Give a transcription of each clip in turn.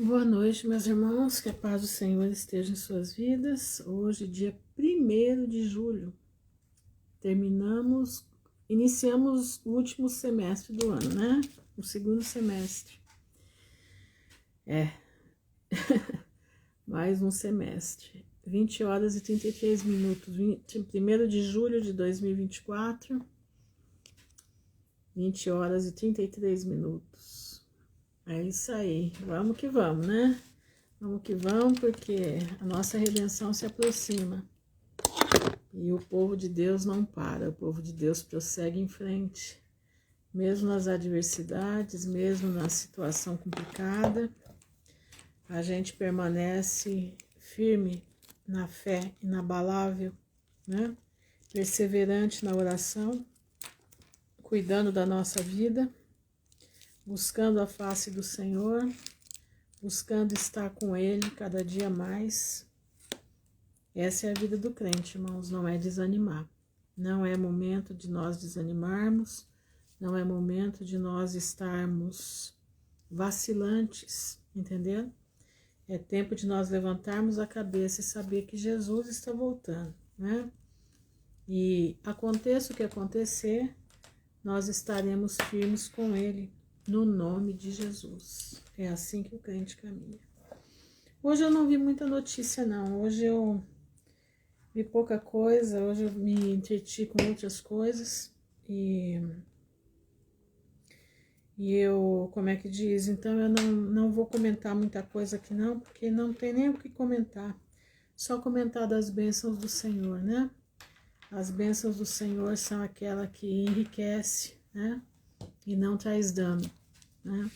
Boa noite, meus irmãos, que a paz do Senhor esteja em suas vidas. Hoje, dia 1º de julho, iniciamos o último semestre do ano, né? O segundo semestre. Mais um semestre. 20 horas e 33 minutos, 1º de julho de 2024, 20 horas e 33 minutos. É isso aí, vamos que vamos, né? Vamos que vamos, porque a nossa redenção se aproxima. E o povo de Deus não para, o povo de Deus prossegue em frente. Mesmo nas adversidades, mesmo na situação complicada, a gente permanece firme na fé, inabalável, né? Perseverante na oração, cuidando da nossa vida, buscando a face do Senhor, buscando estar com Ele cada dia mais. Essa é a vida do crente, irmãos, não é desanimar. Não é momento de nós desanimarmos, não é momento de nós estarmos vacilantes, entendeu? É tempo de nós levantarmos a cabeça e saber que Jesus está voltando, né? E aconteça o que acontecer, nós estaremos firmes com Ele, no nome de Jesus. É assim que o crente caminha. Hoje eu não vi muita notícia, não. Hoje eu vi pouca coisa, hoje eu me entreti com outras coisas. E eu, como é que diz? Então eu não vou comentar muita coisa aqui não, porque não tem nem o que comentar. Só comentar das bênçãos do Senhor, né? As bênçãos do Senhor são aquela que enriquece, né? E não traz dano, né?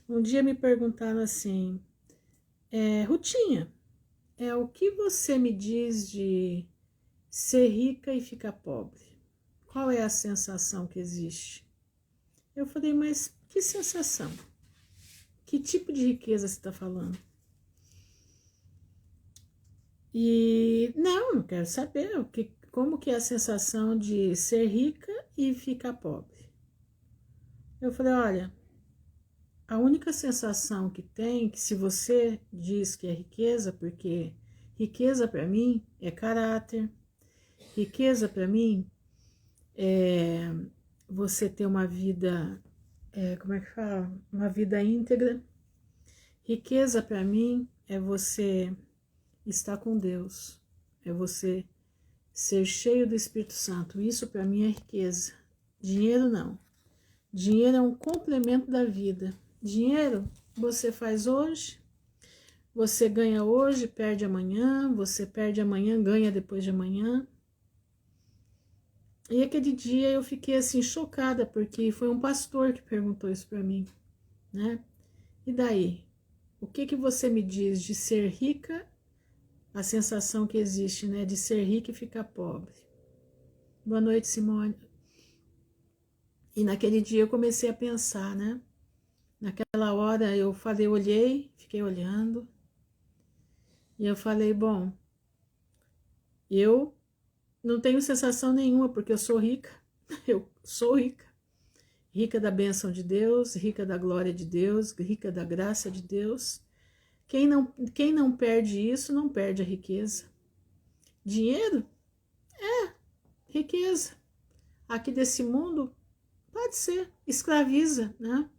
Um dia me perguntaram assim, Rutinha, o que você me diz de ser rica e ficar pobre? Qual é a sensação que existe? Eu falei, mas que sensação? Que tipo de riqueza você está falando? E não quero saber como que é a sensação de ser rica e ficar pobre. Eu falei, olha, a única sensação que tem, que se você diz que é riqueza, porque riqueza para mim é caráter, riqueza para mim é você ter uma vida, como é que fala? Uma vida íntegra. Riqueza para mim é você estar com Deus, é você ser cheio do Espírito Santo. Isso para mim é riqueza. Dinheiro não. Dinheiro é um complemento da vida. Dinheiro você faz hoje, você ganha hoje, perde amanhã, você perde amanhã, ganha depois de amanhã. E aquele dia eu fiquei assim chocada, porque foi um pastor que perguntou isso para mim, né? E daí? O que você me diz de ser rica, a sensação que existe, né, de ser rica e ficar pobre? Boa noite, Simone. E naquele dia eu comecei a pensar, né? Naquela hora eu falei, olhei, fiquei olhando, e eu falei, bom, eu não tenho sensação nenhuma, porque eu sou rica, eu sou rica, rica da bênção de Deus, rica da glória de Deus, rica da graça de Deus. Quem não perde isso, não perde a riqueza. Dinheiro? Riqueza. Aqui desse mundo, pode ser, escraviza, né?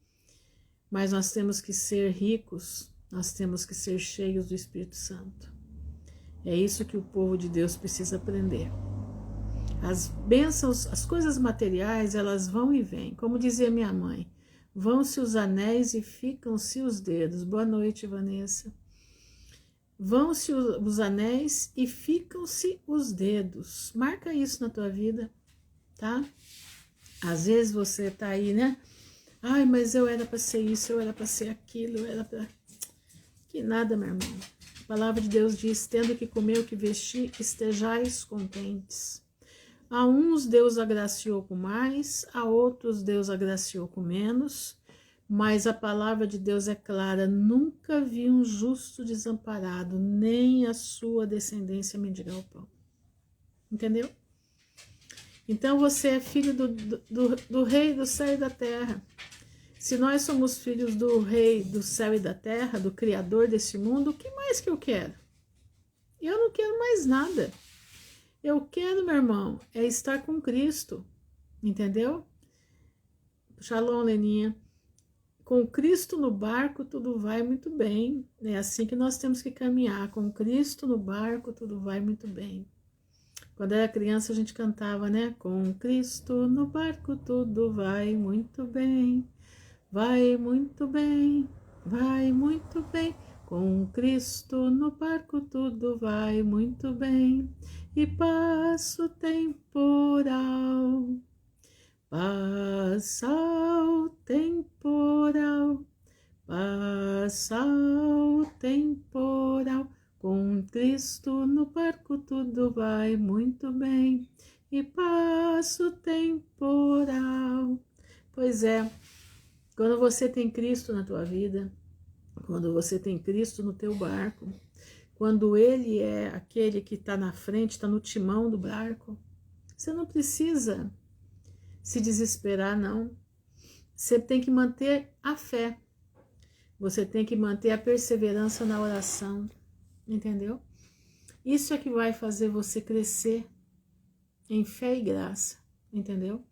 Mas nós temos que ser ricos, nós temos que ser cheios do Espírito Santo. É isso que o povo de Deus precisa aprender. As bênçãos, as coisas materiais, elas vão e vêm. Como dizia minha mãe, vão-se os anéis e ficam-se os dedos. Boa noite, Vanessa. Vão-se os anéis e ficam-se os dedos. Marca isso na tua vida, tá? Às vezes você tá aí, né? Ai, mas eu era para ser isso, eu era para ser aquilo, eu era para... Que nada, meu irmão. A palavra de Deus diz, tendo que comer o que vestir, estejais contentes. A uns Deus agraciou com mais, a outros Deus agraciou com menos, mas a palavra de Deus é clara, nunca vi um justo desamparado, nem a sua descendência mendigar o pão. Entendeu? Então você é filho do rei do céu e da terra. Se nós somos filhos do Rei do céu e da terra, do Criador deste mundo, o que mais que eu quero? Eu não quero mais nada. Eu quero, meu irmão, é estar com Cristo, entendeu? Shalom, Leninha. Com Cristo no barco, tudo vai muito bem. É assim que nós temos que caminhar. Com Cristo no barco, tudo vai muito bem. Quando era criança, a gente cantava, né? Com Cristo no barco, tudo vai muito bem. Vai muito bem, vai muito bem. Com Cristo no barco, tudo vai muito bem. E passa o temporal. Passa o temporal, passa o temporal, com Cristo no barco tudo vai muito bem, e passa o temporal. Pois é, quando você tem Cristo na tua vida, quando você tem Cristo no teu barco, quando Ele é aquele que está na frente, está no timão do barco, você não precisa se desesperar, não. Você tem que manter a fé. Você tem que manter a perseverança na oração. Entendeu? Isso é que vai fazer você crescer em fé e graça. Entendeu?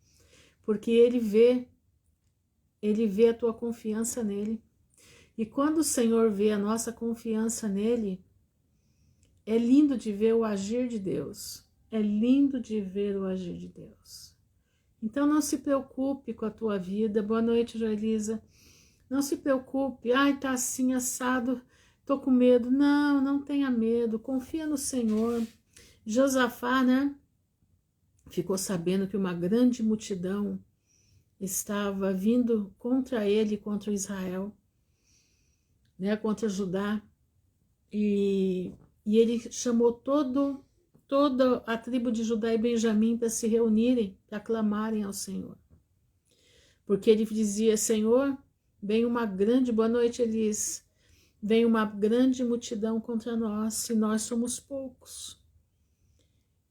Porque Ele vê a tua confiança nele. E quando o Senhor vê a nossa confiança nele, é lindo de ver o agir de Deus. É lindo de ver o agir de Deus. Então não se preocupe com a tua vida. Boa noite, Joelisa. Não se preocupe. Ai, tá assim, assado, tô com medo. Não, não tenha medo. Confia no Senhor. Josafá, né? Ficou sabendo que uma grande multidão estava vindo contra ele, contra Israel, né? Contra Judá. E ele chamou toda a tribo de Judá e Benjamim para se reunirem, para clamarem ao Senhor. Porque ele dizia, Senhor, vem uma grande, boa noite, Elis, vem uma grande multidão contra nós, e nós somos poucos.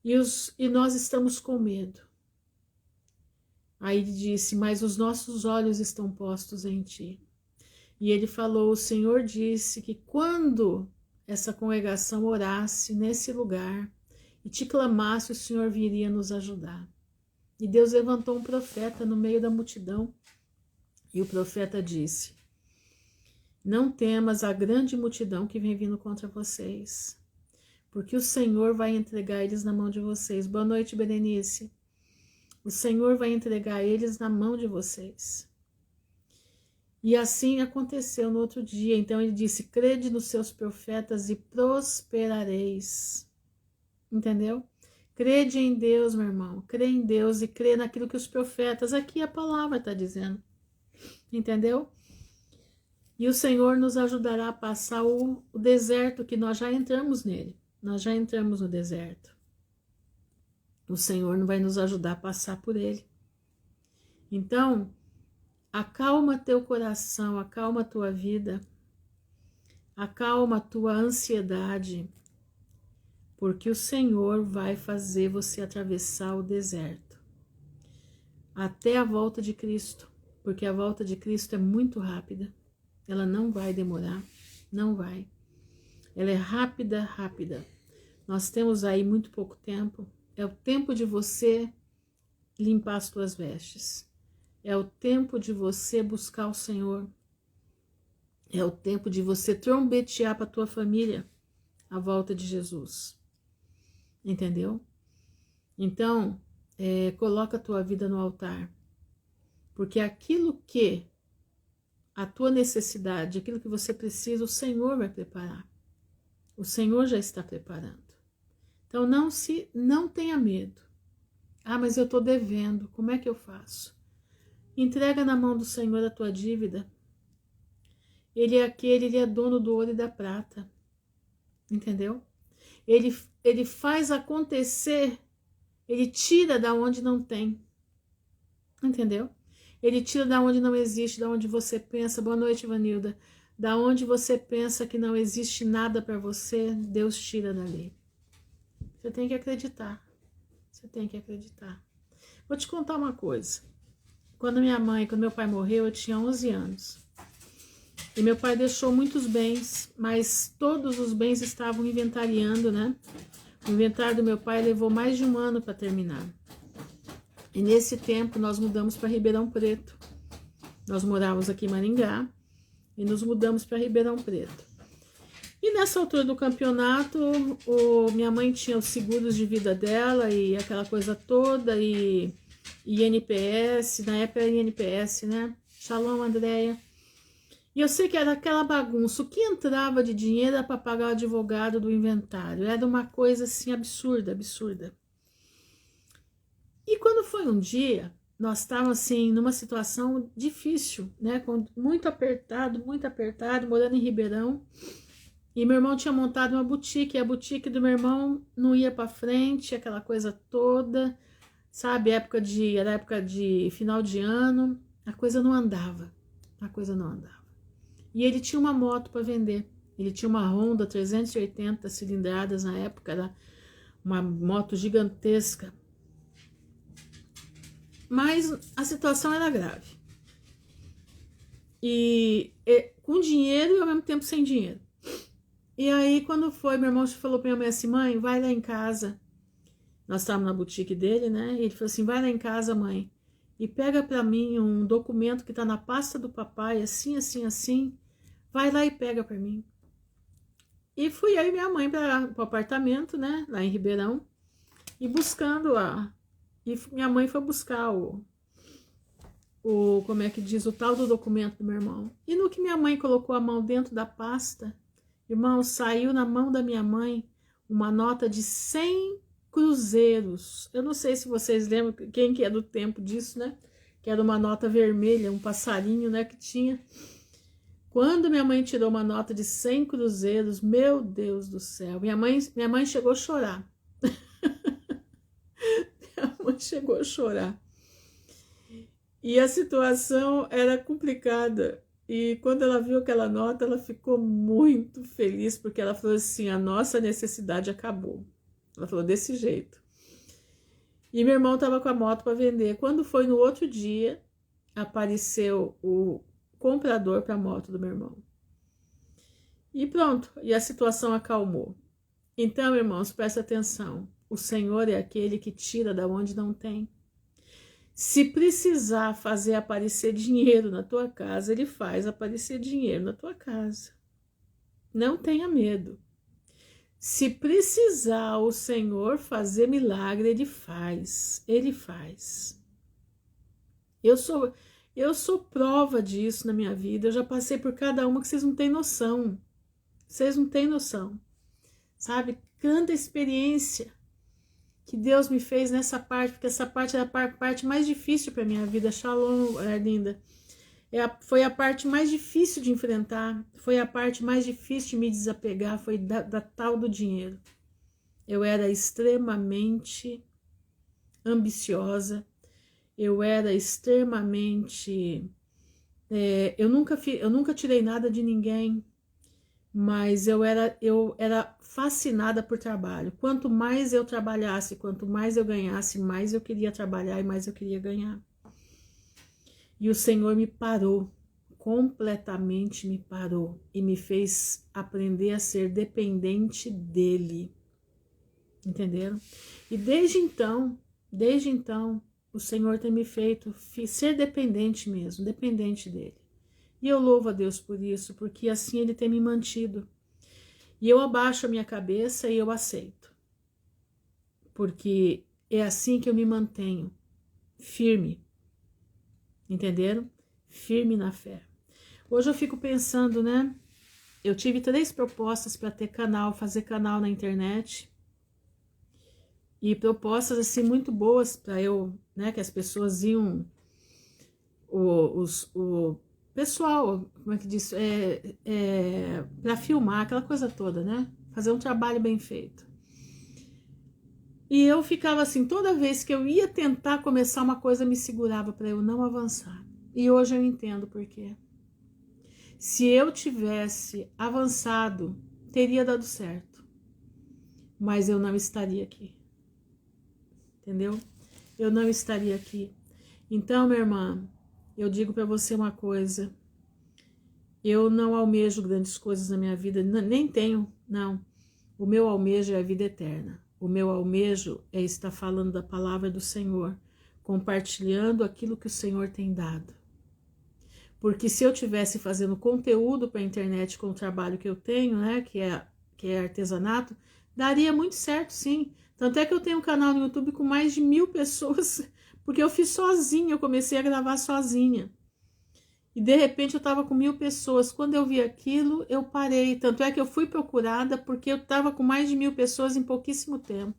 E nós estamos com medo. Aí ele disse, mas os nossos olhos estão postos em ti. E ele falou, o Senhor disse que quando essa congregação orasse nesse lugar, e te clamasse, o Senhor viria nos ajudar. E Deus levantou um profeta no meio da multidão, e o profeta disse, não temas a grande multidão que vem vindo contra vocês, porque o Senhor vai entregar eles na mão de vocês. Boa noite, Berenice. O Senhor vai entregar eles na mão de vocês. E assim aconteceu no outro dia. Então ele disse, crede nos seus profetas e prosperareis. Entendeu? Crede em Deus, meu irmão. Crê em Deus e crê naquilo que os profetas, aqui a palavra está dizendo. Entendeu? E o Senhor nos ajudará a passar o deserto, que nós já entramos nele. Nós já entramos no deserto. O Senhor não vai nos ajudar a passar por ele. Então, acalma teu coração, acalma tua vida, acalma tua ansiedade, porque o Senhor vai fazer você atravessar o deserto até a volta de Cristo, porque a volta de Cristo é muito rápida, ela não vai demorar, não vai, ela é rápida, rápida. Nós temos aí muito pouco tempo, é o tempo de você limpar as tuas vestes, é o tempo de você buscar o Senhor, é o tempo de você trombetear para a tua família a volta de Jesus. Entendeu? Então, coloca a tua vida no altar. Porque aquilo que a tua necessidade, aquilo que você precisa, o Senhor vai preparar. O Senhor já está preparando. Então, não tenha medo. Ah, mas eu estou devendo. Como é que eu faço? Entrega na mão do Senhor a tua dívida. Ele é dono do ouro e da prata. Entendeu? Ele faz acontecer, ele tira da onde não tem, entendeu? Ele tira da onde não existe, da onde você pensa, boa noite, Vanilda, da onde você pensa que não existe nada para você, Deus tira dali. Você tem que acreditar, você tem que acreditar. Vou te contar uma coisa, quando meu pai morreu, eu tinha 11 anos. E meu pai deixou muitos bens, mas todos os bens estavam inventariando, né? O inventário do meu pai levou mais de um ano para terminar. E nesse tempo nós mudamos para Ribeirão Preto. Nós morávamos aqui em Maringá e nos mudamos para Ribeirão Preto. E nessa altura do campeonato, minha mãe tinha os seguros de vida dela e aquela coisa toda, e INPS, na época era INPS, né? Shalom, Andréia. E eu sei que era aquela bagunça, o que entrava de dinheiro era para pagar o advogado do inventário, era uma coisa assim absurda, absurda. E quando foi um dia, nós estávamos assim numa situação difícil, né? Muito apertado, morando em Ribeirão. E meu irmão tinha montado uma boutique, e a boutique do meu irmão não ia para frente, aquela coisa toda, sabe? Era época de final de ano, a coisa não andava. E ele tinha uma moto para vender. Ele tinha uma Honda 380 cilindradas na época, era uma moto gigantesca. Mas a situação era grave. E com dinheiro e ao mesmo tempo sem dinheiro. E aí, quando foi, meu irmão falou pra minha mãe assim, mãe, vai lá em casa. Nós estávamos na boutique dele, né? E ele falou assim, vai lá em casa, mãe, e pega pra mim um documento que tá na pasta do papai, assim, assim, assim. Vai lá e pega pra mim. E fui eu e minha mãe para o apartamento, né? Lá em Ribeirão. E buscando lá. E minha mãe foi buscar como é que diz, o tal do documento do meu irmão. E no que minha mãe colocou a mão dentro da pasta, irmão, saiu na mão da minha mãe uma nota de 100 cruzeiros. Eu não sei se vocês lembram, quem que é do tempo disso, né? Que era uma nota vermelha, um passarinho, né, que tinha. Quando minha mãe tirou uma nota de 100 cruzeiros, meu Deus do céu, minha mãe chegou a chorar. Minha mãe chegou a chorar. E a situação era complicada. E quando ela viu aquela nota, ela ficou muito feliz, porque ela falou assim, a nossa necessidade acabou. Ela falou desse jeito. E meu irmão estava com a moto para vender. Quando foi no outro dia, apareceu o comprador para a moto do meu irmão. E pronto, e a situação acalmou. Então, irmãos, presta atenção. O Senhor é aquele que tira da onde não tem. Se precisar fazer aparecer dinheiro na tua casa, ele faz aparecer dinheiro na tua casa. Não tenha medo. Se precisar o Senhor fazer milagre, ele faz. Ele faz. Eu sou prova disso na minha vida. Eu já passei por cada uma que vocês não têm noção. Vocês não têm noção. Sabe? Tanta experiência que Deus me fez nessa parte, porque essa parte era a parte mais difícil para minha vida. Shalom, linda. Foi a parte mais difícil de enfrentar, foi a parte mais difícil de me desapegar, foi da tal do dinheiro. Eu era extremamente ambiciosa, eu era extremamente... eu nunca tirei nada de ninguém, mas eu era fascinada por trabalho. Quanto mais eu trabalhasse, quanto mais eu ganhasse, mais eu queria trabalhar e mais eu queria ganhar. E o Senhor me parou, completamente me parou e me fez aprender a ser dependente dele. Entenderam? E desde então, o Senhor tem me feito ser dependente mesmo, dependente dele. E eu louvo a Deus por isso, porque assim ele tem me mantido. E eu abaixo a minha cabeça e eu aceito. Porque é assim que eu me mantenho, firme. Entenderam? Firme na fé. Hoje eu fico pensando, né? Eu tive 3 propostas para ter canal, fazer canal na internet. E propostas assim muito boas para eu, né? Que as pessoas iam... O pessoal, como é que diz? Para filmar, aquela coisa toda, né? Fazer um trabalho bem feito. E eu ficava assim, toda vez que eu ia tentar começar uma coisa, me segurava para eu não avançar. E hoje eu entendo por quê. Se eu tivesse avançado, teria dado certo. Mas eu não estaria aqui. Entendeu? Eu não estaria aqui. Então, minha irmã, eu digo para você uma coisa, eu não almejo grandes coisas na minha vida, nem tenho, não. O meu almejo é a vida eterna. O meu almejo é estar falando da palavra do Senhor, compartilhando aquilo que o Senhor tem dado. Porque se eu tivesse fazendo conteúdo para a internet com o trabalho que eu tenho, né, que é artesanato, daria muito certo, sim. Tanto é que eu tenho um canal no YouTube com mais de 1000 pessoas, porque eu fiz sozinha, eu comecei a gravar sozinha. E de repente eu estava com 1000 pessoas. Quando eu vi aquilo, eu parei. Tanto é que eu fui procurada porque eu estava com mais de 1000 pessoas em pouquíssimo tempo.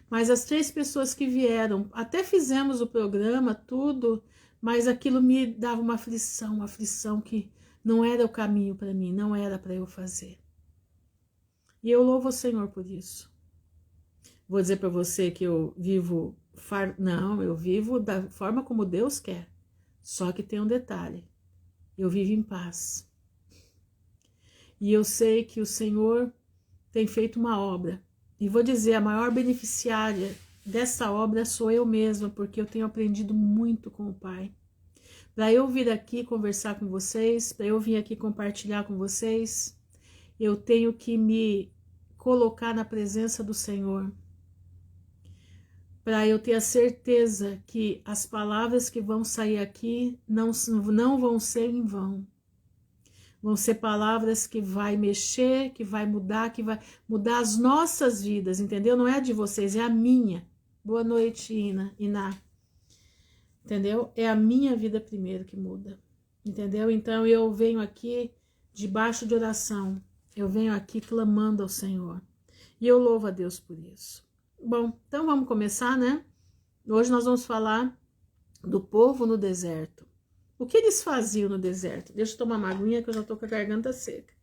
Mas as 3 pessoas que vieram, até fizemos o programa, tudo, mas aquilo me dava uma aflição que não era o caminho para mim, não era para eu fazer. E eu louvo o Senhor por isso. Vou dizer para você que eu vivo... Não, eu vivo da forma como Deus quer. Só que tem um detalhe, eu vivo em paz. E eu sei que o Senhor tem feito uma obra. E vou dizer, a maior beneficiária dessa obra sou eu mesma, porque eu tenho aprendido muito com o Pai. Para eu vir aqui conversar com vocês, para eu vir aqui compartilhar com vocês, eu tenho que me colocar na presença do Senhor. Para eu ter a certeza que as palavras que vão sair aqui não vão ser em vão. Vão ser palavras que vai mexer, que vai mudar as nossas vidas, entendeu? Não é a de vocês, é a minha. Boa noite, Iná. Entendeu? É a minha vida primeiro que muda, entendeu? Então eu venho aqui debaixo de oração, eu venho aqui clamando ao Senhor. E eu louvo a Deus por isso. Bom, então vamos começar, né? Hoje nós vamos falar do povo no deserto. O que eles faziam no deserto? Deixa eu tomar uma aguinha que eu já tô com a garganta seca.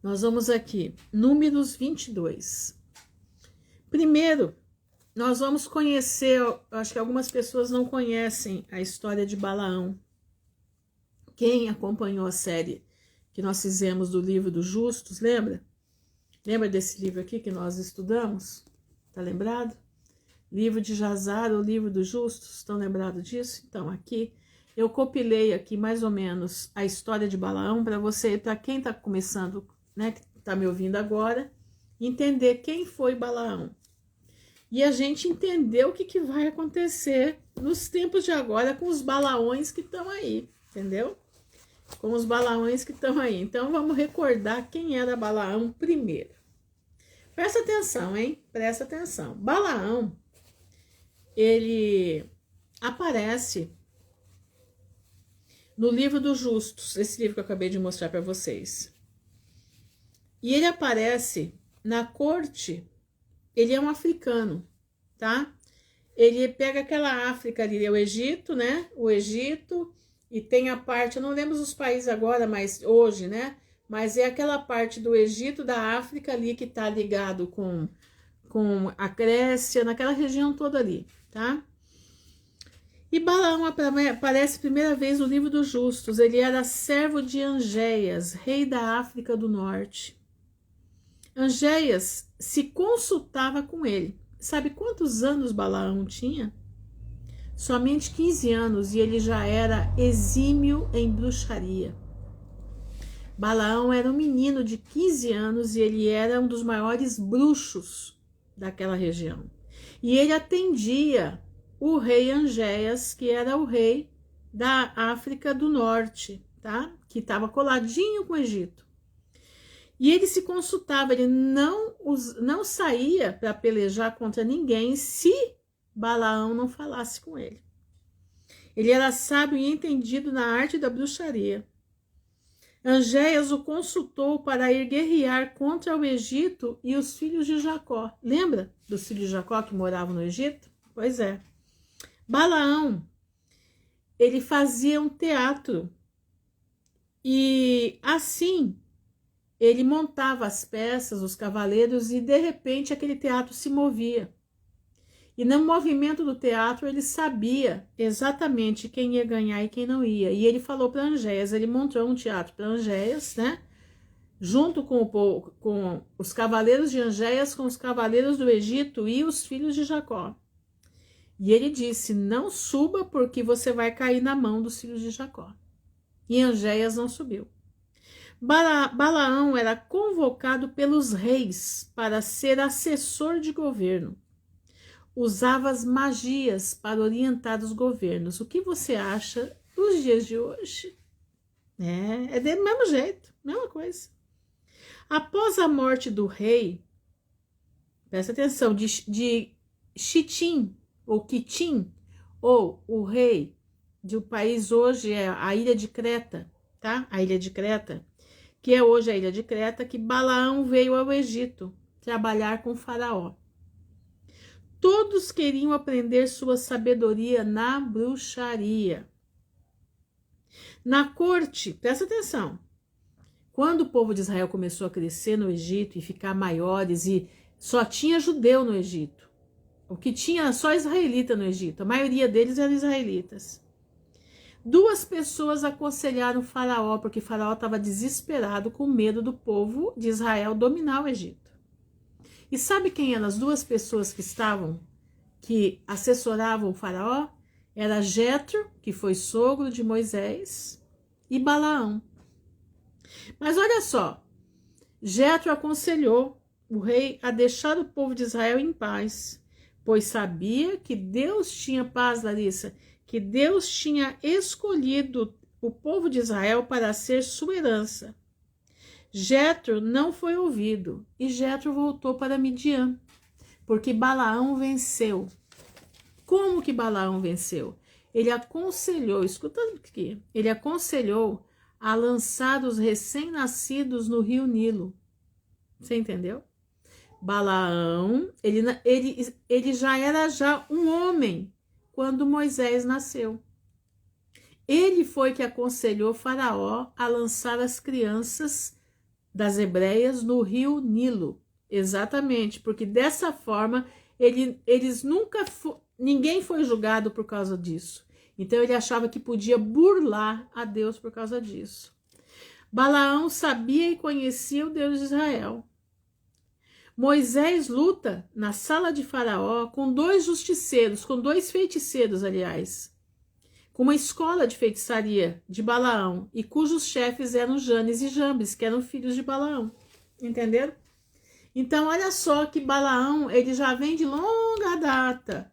Nós vamos aqui, Números 22. Primeiro, nós vamos conhecer, acho que algumas pessoas não conhecem a história de Balaão. Quem acompanhou a série que nós fizemos do livro dos justos, lembra? Lembra desse livro aqui que nós estudamos? Tá lembrado? Livro de Jazar, o livro dos justos, estão lembrados disso? Então, aqui, eu compilei aqui mais ou menos a história de Balaão para você, para quem está começando, né, que está me ouvindo agora, entender quem foi Balaão. E a gente entender o que vai acontecer nos tempos de agora com os Balaões que estão aí, entendeu? Com os Balaões que estão aí. Então, vamos recordar quem era Balaão primeiro. Presta atenção, hein? Presta atenção. Balaão, ele aparece no livro dos justos, esse livro que eu acabei de mostrar para vocês. E ele aparece na corte, ele é um africano, tá? Ele pega aquela África ali, é o Egito, né? O Egito... E tem a parte, eu não lembro os países agora, mas hoje, né? Mas é aquela parte do Egito, da África ali, que tá ligado com a Grécia, naquela região toda ali, tá? E Balaão aparece primeira vez no livro dos justos. Ele era servo de Angéias, rei da África do Norte. Angéias se consultava com ele. Sabe quantos anos Balaão tinha? Somente 15 anos e ele já era exímio em bruxaria. Balaão era um menino de 15 anos e ele era um dos maiores bruxos daquela região. E ele atendia o rei Angéias, que era o rei da África do Norte, tá? Que estava coladinho com o Egito. E ele se consultava, ele não saía para pelejar contra ninguém se Balaão não falasse com ele. Ele era sábio e entendido na arte da bruxaria. Angéias o consultou para ir guerrear contra o Egito e os filhos de Jacó. Lembra dos filhos de Jacó que moravam no Egito? Pois é. Balaão, ele fazia um teatro e assim ele montava as peças, os cavaleiros e de repente aquele teatro se movia. E no movimento do teatro ele sabia exatamente quem ia ganhar e quem não ia. E ele falou para Angéias, ele montou um teatro para Angéias, né? junto com os cavaleiros de Angéias, com os cavaleiros do Egito e os filhos de Jacó. E ele disse: não suba, porque você vai cair na mão dos filhos de Jacó. E Angéias não subiu. Balaão era convocado pelos reis para ser assessor de governo. Usava as magias para orientar os governos. O que você acha dos dias de hoje? É do mesmo jeito, mesma coisa. Após a morte do rei, presta atenção, de Chitim, ou Quitim, ou o rei do país hoje é a ilha de Creta, tá? A ilha de Creta, que é hoje a ilha de Creta, que Balaão veio ao Egito trabalhar com Faraó. Todos queriam aprender sua sabedoria na bruxaria. Na corte, presta atenção, quando o povo de Israel começou a crescer no Egito e ficar maiores, e só tinha judeu no Egito, o que tinha só israelita no Egito, a maioria deles eram israelitas. Duas pessoas aconselharam Faraó, porque Faraó estava desesperado com medo do povo de Israel dominar o Egito. E sabe quem eram as duas pessoas que assessoravam o Faraó? Era Jetro, que foi sogro de Moisés, e Balaão. Mas olha só, Jetro aconselhou o rei a deixar o povo de Israel em paz, pois sabia que Deus tinha paz, Larissa, que Deus tinha escolhido o povo de Israel para ser sua herança. Jetro não foi ouvido e Jetro voltou para Midian, porque Balaão venceu. Como que Balaão venceu? Ele aconselhou, escuta aqui, ele aconselhou a lançar os recém-nascidos no rio Nilo. Você entendeu? Balaão, ele já era um homem quando Moisés nasceu. Ele foi que aconselhou Faraó a lançar as crianças das hebreias no rio Nilo. Exatamente, porque dessa forma ninguém foi julgado por causa disso. Então ele achava que podia burlar a Deus por causa disso. Balaão sabia e conhecia o Deus de Israel. Moisés luta na sala de Faraó com dois justiceiros, com dois feiticeiros, aliás, com uma escola de feitiçaria de Balaão, e cujos chefes eram Janes e Jambres, que eram filhos de Balaão. Entenderam? Então, olha só que Balaão, ele já vem de longa data.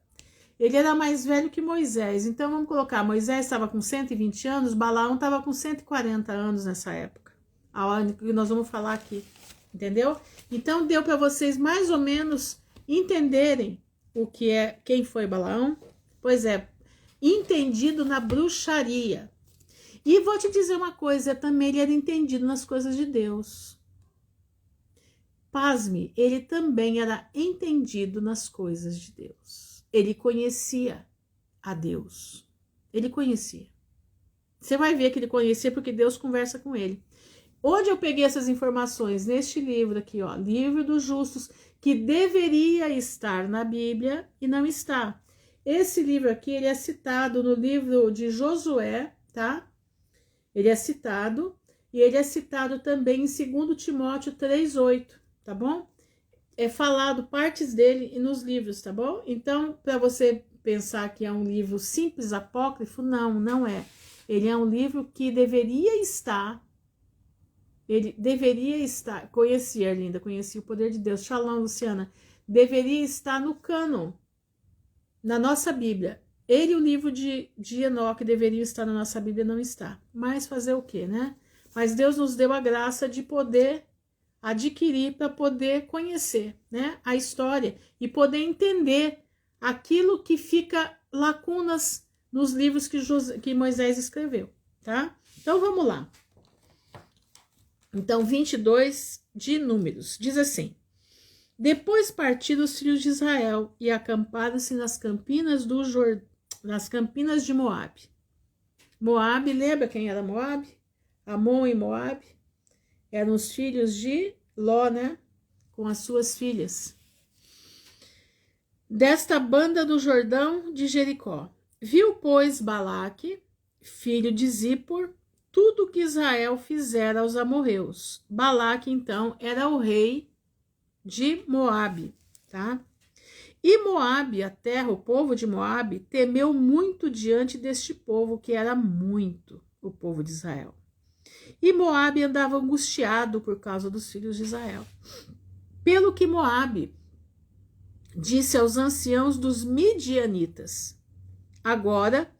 Ele era mais velho que Moisés. Então, vamos colocar, Moisés estava com 120 anos, Balaão estava com 140 anos nessa época. A hora que nós vamos falar aqui. Entendeu? Então, deu para vocês mais ou menos entenderem o que é, quem foi Balaão? Pois é, entendido na bruxaria. E vou te dizer uma coisa, também ele era entendido nas coisas de Deus. Pasme, ele também era entendido nas coisas de Deus. Ele conhecia a Deus. Ele conhecia. Você vai ver que ele conhecia porque Deus conversa com ele. Onde eu peguei essas informações? Neste livro aqui, ó, Livro dos Justos, que deveria estar na Bíblia e não está. Esse livro aqui, ele é citado no livro de Josué, tá? Ele é citado, e ele é citado também em 2 Timóteo 3:8, tá bom? É falado partes dele nos livros, tá bom? Então, para você pensar que é um livro simples, apócrifo, não é. Ele é um livro que deveria estar. Ele deveria estar, conhecia, linda, conhecia o poder de Deus. Shalom, Luciana. Deveria estar no cânon, na nossa Bíblia. Ele e o livro de Enoque deveriam estar na nossa Bíblia, não está. Mas fazer o quê, né? Mas Deus nos deu a graça de poder adquirir para poder conhecer, né, a história e poder entender aquilo que fica lacunas nos livros que Moisés escreveu, tá? Então, vamos lá. Então, 22 de Números, diz assim: depois partiram os filhos de Israel e acamparam-se nas campinas nas campinas de Moabe. Moabe, lembra quem era Moabe? Amon e Moabe eram os filhos de Ló, né? Com as suas filhas. Desta banda do Jordão de Jericó. Viu, pois, Balaque, filho de Zippor, tudo que Israel fizera aos amorreus. Balaque, então, era o rei de Moabe, tá? E Moabe, a terra, o povo de Moabe, temeu muito diante deste povo, que era muito o povo de Israel. E Moabe andava angustiado por causa dos filhos de Israel. Pelo que Moabe disse aos anciãos dos midianitas: agora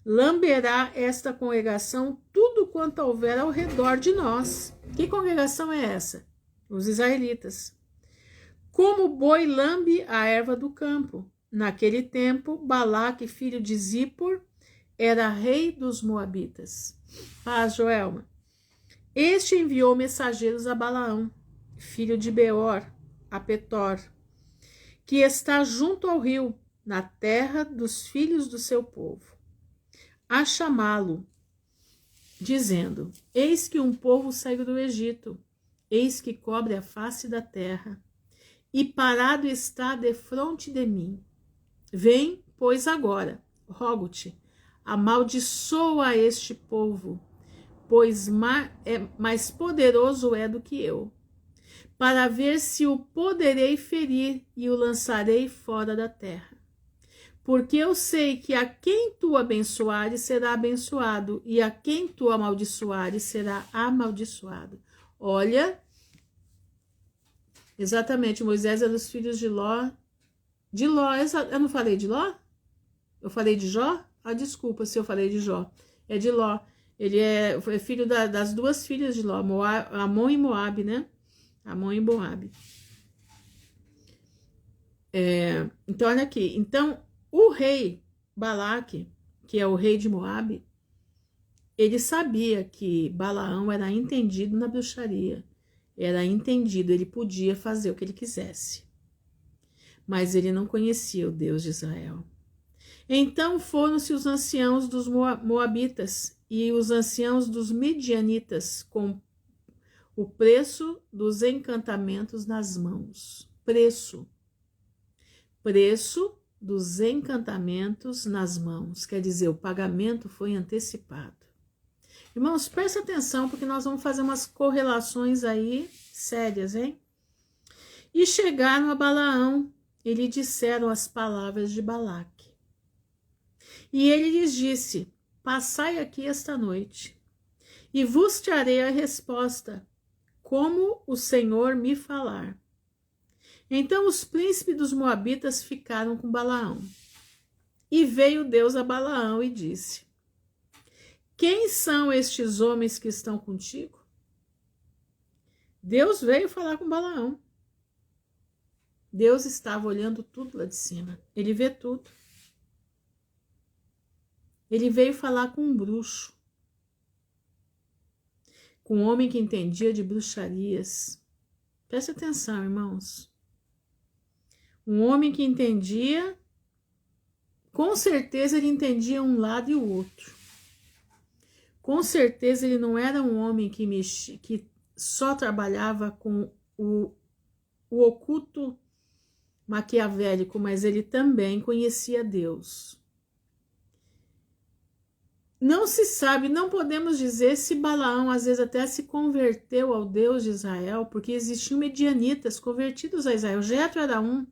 lamberá esta congregação tudo quanto houver ao redor de nós. Que congregação é essa? Os israelitas. Como boi lambe a erva do campo. Naquele tempo, Balaque, filho de Zippor, era rei dos moabitas. Paz, Joelma. Este enviou mensageiros a Balaão, filho de Beor, a Petor, que está junto ao rio, na terra dos filhos do seu povo, a chamá-lo, dizendo: eis que um povo saiu do Egito, eis que cobre a face da terra, e parado está defronte de mim. Vem, pois agora, rogo-te, amaldiçoa este povo, pois mais poderoso é do que eu, para ver se o poderei ferir e o lançarei fora da terra. Porque eu sei que a quem tu abençoares será abençoado, e a quem tu amaldiçoares será amaldiçoado. Olha, exatamente, Moisés é dos filhos de Ló. De Ló, eu não falei de Ló? Eu falei de Jó? Ah, desculpa se eu falei de Jó. É de Ló. Ele foi filho das duas filhas de Ló, Amon e Moabe, né? Amon e Moabe. Então, olha aqui. Então, o rei Balaque, que é o rei de Moabe, ele sabia que Balaão era entendido na bruxaria. Era entendido, ele podia fazer o que ele quisesse. Mas ele não conhecia o Deus de Israel. Então foram-se os anciãos dos moabitas e os anciãos dos midianitas com o preço dos encantamentos nas mãos. Preço dos encantamentos nas mãos. Quer dizer, o pagamento foi antecipado. Irmãos, presta atenção, porque nós vamos fazer umas correlações aí sérias, hein? E chegaram a Balaão e lhe disseram as palavras de Balaque. E ele lhes disse: passai aqui esta noite, e vos trarei a resposta, como o Senhor me falar. Então os príncipes dos moabitas ficaram com Balaão. E veio Deus a Balaão e disse: quem são estes homens que estão contigo? Deus veio falar com Balaão. Deus estava olhando tudo lá de cima. Ele vê tudo. Ele veio falar com um bruxo, com um homem que entendia de bruxarias. Preste atenção, irmãos. Um homem que entendia, com certeza ele entendia um lado e o outro. Com certeza ele não era um homem que só trabalhava com o oculto maquiavélico, mas ele também conhecia Deus. Não se sabe, não podemos dizer se Balaão às vezes até se converteu ao Deus de Israel, porque existiam medianitas convertidos a Israel. Jetro era um.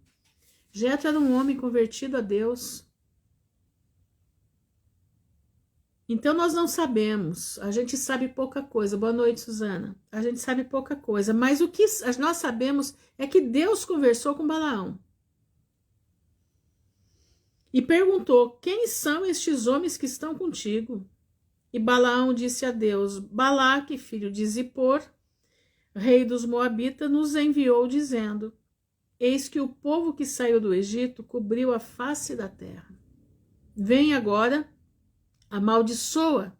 Jetro era um homem convertido a Deus. Então nós não sabemos, a gente sabe pouca coisa. Boa noite, Suzana. A gente sabe pouca coisa, mas o que nós sabemos é que Deus conversou com Balaão. E perguntou: quem são estes homens que estão contigo? E Balaão disse a Deus: Balaque, filho de Zippor, rei dos Moabitas, nos enviou dizendo: eis que o povo que saiu do Egito cobriu a face da terra. Vem agora, amaldiçoa.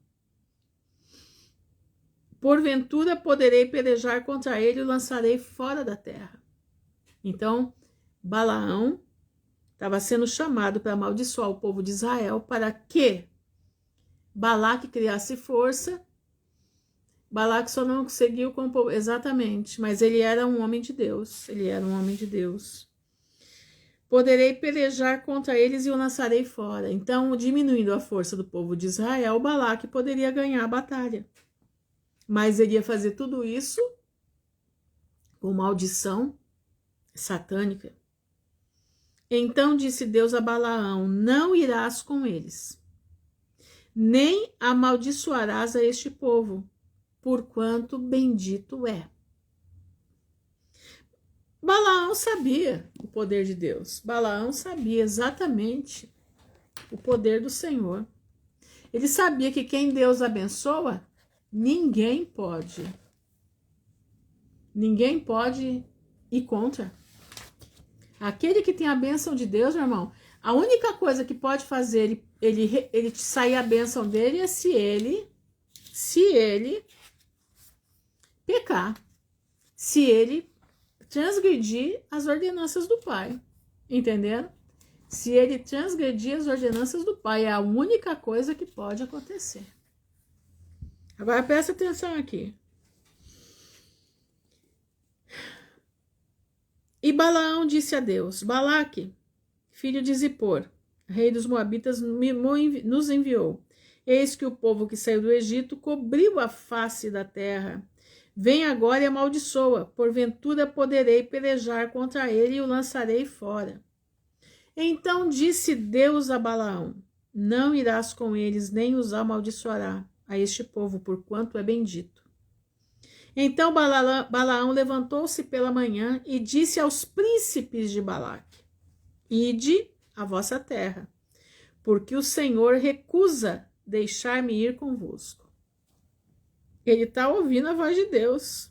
Porventura poderei pelejar contra ele e o lançarei fora da terra. Então, Balaão estava sendo chamado para amaldiçoar o povo de Israel, para que Balaque criasse força. Balaque só não conseguiu com o povo, exatamente, mas ele era um homem de Deus. Ele era um homem de Deus. Poderei pelejar contra eles e o lançarei fora. Então, diminuindo a força do povo de Israel, Balaque poderia ganhar a batalha. Mas ele ia fazer tudo isso com maldição satânica. Então disse Deus a Balaão: não irás com eles, nem amaldiçoarás a este povo, porquanto bendito é. Balaão sabia o poder de Deus. Balaão sabia exatamente o poder do Senhor. Ele sabia que quem Deus abençoa, ninguém pode ir contra. Aquele que tem a bênção de Deus, meu irmão, a única coisa que pode fazer ele sair a bênção dele é se ele pecar, se ele transgredir as ordenanças do Pai, entendendo? Se ele transgredir as ordenanças do Pai, é a única coisa que pode acontecer. Agora presta atenção aqui. E Balaão disse a Deus: Balaque, filho de Zippor, rei dos Moabitas, nos enviou. Eis que o povo que saiu do Egito cobriu a face da terra. Vem agora e amaldiçoa, porventura poderei pelejar contra ele e o lançarei fora. Então disse Deus a Balaão: não irás com eles, nem os amaldiçoará a este povo, porquanto é bendito. Então Balaão levantou-se pela manhã e disse aos príncipes de Balaque: ide à vossa terra, porque o Senhor recusa deixar-me ir convosco. Ele está ouvindo a voz de Deus.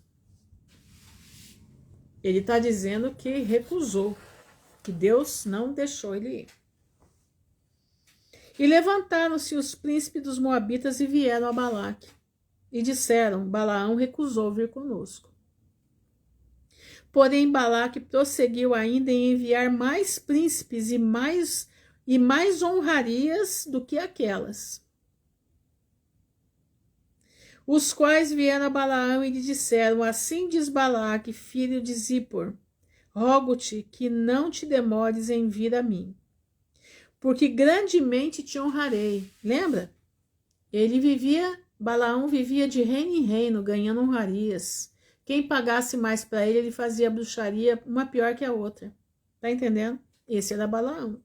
Ele está dizendo que recusou, que Deus não deixou ele ir. E levantaram-se os príncipes dos Moabitas e vieram a Balaque. E disseram: Balaão recusou vir conosco. Porém Balaque prosseguiu ainda em enviar mais príncipes e mais honrarias do que aquelas. Os quais vieram a Balaão e lhe disseram: assim diz Balaque, filho de Zippor, rogo-te que não te demores em vir a mim, porque grandemente te honrarei. Lembra? Balaão vivia de reino em reino, ganhando honrarias. Quem pagasse mais para ele fazia bruxaria, uma pior que a outra. Tá entendendo? Esse era Balaão.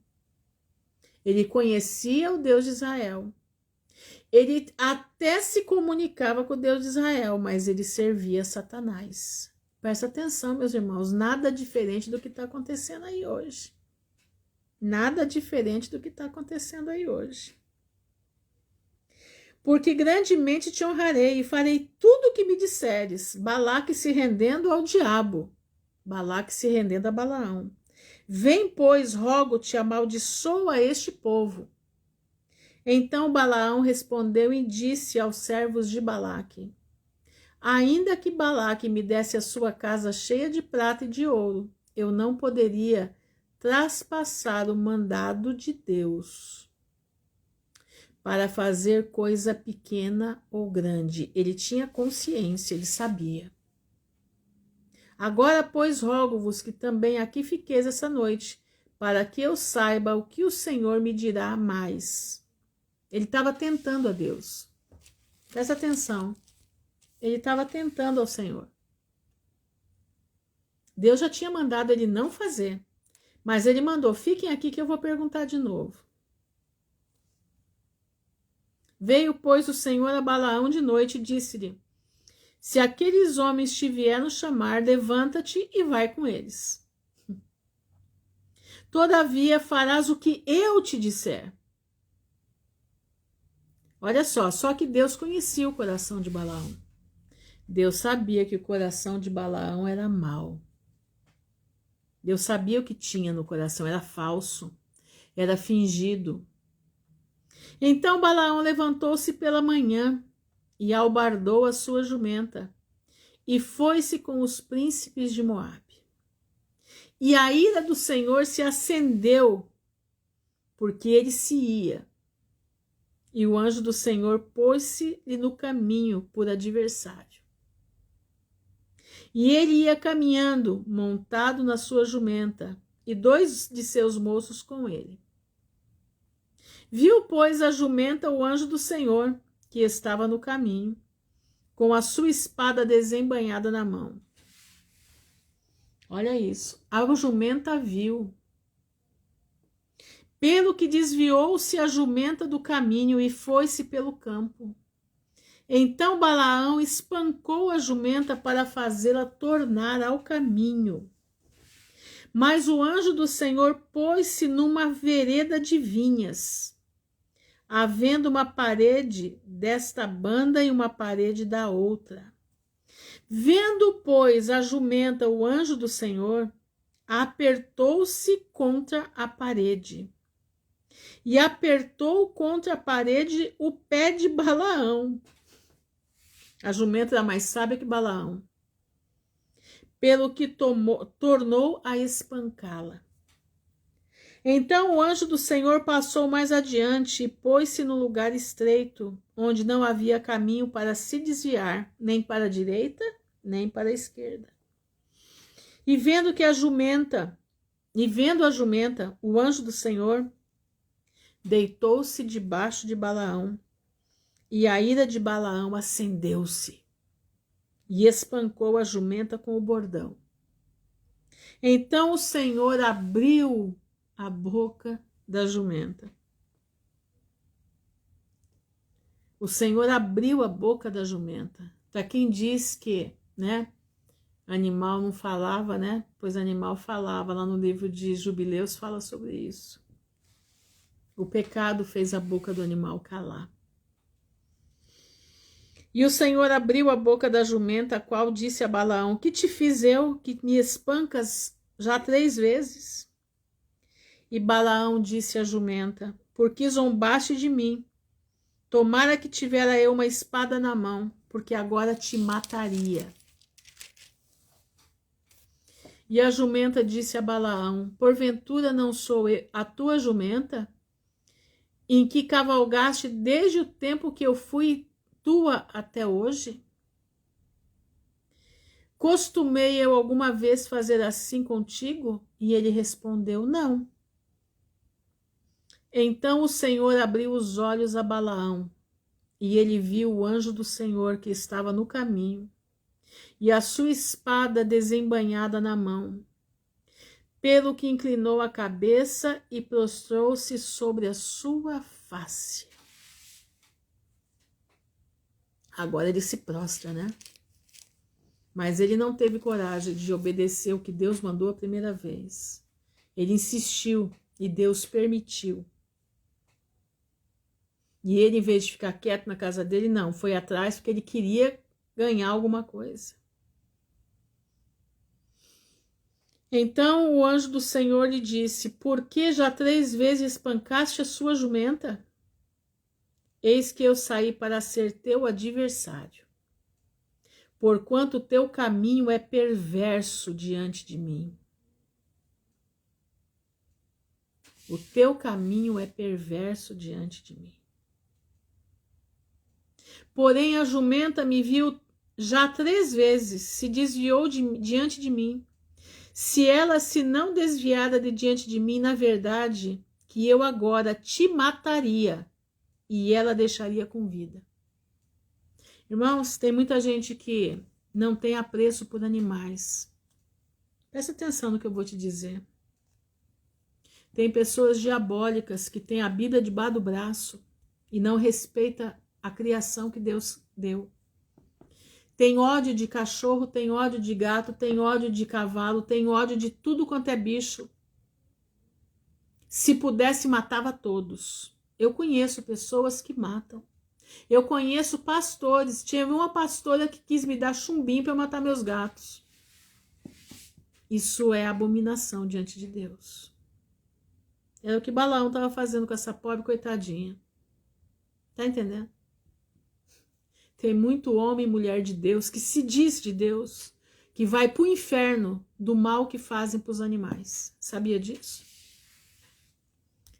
Ele conhecia o Deus de Israel. Ele até se comunicava com o Deus de Israel, mas ele servia Satanás. Presta atenção, meus irmãos, nada diferente do que está acontecendo aí hoje. Nada diferente do que está acontecendo aí hoje. Porque grandemente te honrarei e farei tudo o que me disseres. Balaque se rendendo ao diabo. Balaque se rendendo a Balaão. Vem, pois, rogo-te, amaldiçoa este povo. Então Balaão respondeu e disse aos servos de Balaque: ainda que Balaque me desse a sua casa cheia de prata e de ouro, eu não poderia traspassar o mandado de Deus para fazer coisa pequena ou grande. Ele tinha consciência, ele sabia. Agora, pois, rogo-vos que também aqui fiqueis essa noite, para que eu saiba o que o Senhor me dirá mais. Ele estava tentando a Deus. Presta atenção. Ele estava tentando ao Senhor. Deus já tinha mandado ele não fazer, mas ele mandou: fiquem aqui que eu vou perguntar de novo. Veio, pois, o Senhor a Balaão de noite e disse-lhe: se aqueles homens te vieram chamar, levanta-te e vai com eles. Todavia farás o que eu te disser. Olha só que Deus conhecia o coração de Balaão. Deus sabia que o coração de Balaão era mau. Deus sabia o que tinha no coração, era falso, era fingido. Então Balaão levantou-se pela manhã e albardou a sua jumenta e foi-se com os príncipes de Moabe. E a ira do Senhor se acendeu, porque ele se ia. E o anjo do Senhor pôs-se-lhe no caminho por adversário. E ele ia caminhando, montado na sua jumenta, e 2 de seus moços com ele. Viu, pois, a jumenta o anjo do Senhor, que estava no caminho. com a sua espada desembainhada na mão. Olha isso. A jumenta viu. Pelo que desviou-se a jumenta do caminho e foi-se pelo campo. Então Balaão espancou a jumenta para fazê-la tornar ao caminho. Mas o anjo do Senhor pôs-se numa vereda de vinhas, havendo uma parede desta banda e uma parede da outra. Vendo, pois, a jumenta o anjo do Senhor, apertou-se contra a parede. E apertou contra a parede o pé de Balaão. A jumenta era mais sábia que Balaão, pelo que tornou a espancá-la. Então o anjo do Senhor passou mais adiante e pôs-se no lugar estreito, onde não havia caminho para se desviar, nem para a direita, nem para a esquerda. E vendo a jumenta, o anjo do Senhor deitou-se debaixo de Balaão, e a ira de Balaão acendeu-se, e espancou a jumenta com o bordão. Então o Senhor abriu a boca da jumenta. O Senhor abriu a boca da jumenta. Para quem diz que, animal não falava, Pois animal falava. Lá no livro de Jubileus fala sobre isso. O pecado fez a boca do animal calar. E o Senhor abriu a boca da jumenta, a qual disse a Balaão: que te fiz eu, que me espancas já 3 vezes? E Balaão disse à jumenta: porque zombaste de mim. Tomara que tivera eu uma espada na mão, porque agora te mataria. E a jumenta disse a Balaão: porventura não sou eu, a tua jumenta, em que cavalgaste desde o tempo que eu fui tua até hoje? Costumei eu alguma vez fazer assim contigo? E ele respondeu: não. Então o Senhor abriu os olhos a Balaão, e ele viu o anjo do Senhor que estava no caminho, e a sua espada desembainhada na mão, pelo que inclinou a cabeça e prostrou-se sobre a sua face. Agora ele se prostra, Mas ele não teve coragem de obedecer o que Deus mandou a primeira vez. Ele insistiu e Deus permitiu. E ele, em vez de ficar quieto na casa dele, não, foi atrás porque ele queria ganhar alguma coisa. Então o anjo do Senhor lhe disse: por que já 3 vezes espancaste a sua jumenta? Eis que eu saí para ser teu adversário, porquanto o teu caminho é perverso diante de mim. O teu caminho é perverso diante de mim. Porém a jumenta me viu já 3 vezes, se desviou diante de mim. Se ela se não desviara de diante de mim, na verdade, que eu agora te mataria, e ela deixaria com vida. Irmãos, tem muita gente que não tem apreço por animais. Presta atenção no que eu vou te dizer. Tem pessoas diabólicas que têm a Bíblia debaixo do braço e não respeita a criação que Deus deu. Tem ódio de cachorro, tem ódio de gato, tem ódio de cavalo, tem ódio de tudo quanto é bicho. Se pudesse, matava todos. Eu conheço pessoas que matam. Eu conheço pastores. Tinha uma pastora que quis me dar chumbinho para matar meus gatos. Isso é abominação diante de Deus. Era o que Balaão estava fazendo com essa pobre coitadinha. Tá entendendo? Tem muito homem e mulher de Deus que se diz de Deus, que vai para o inferno do mal que fazem para os animais. Sabia disso?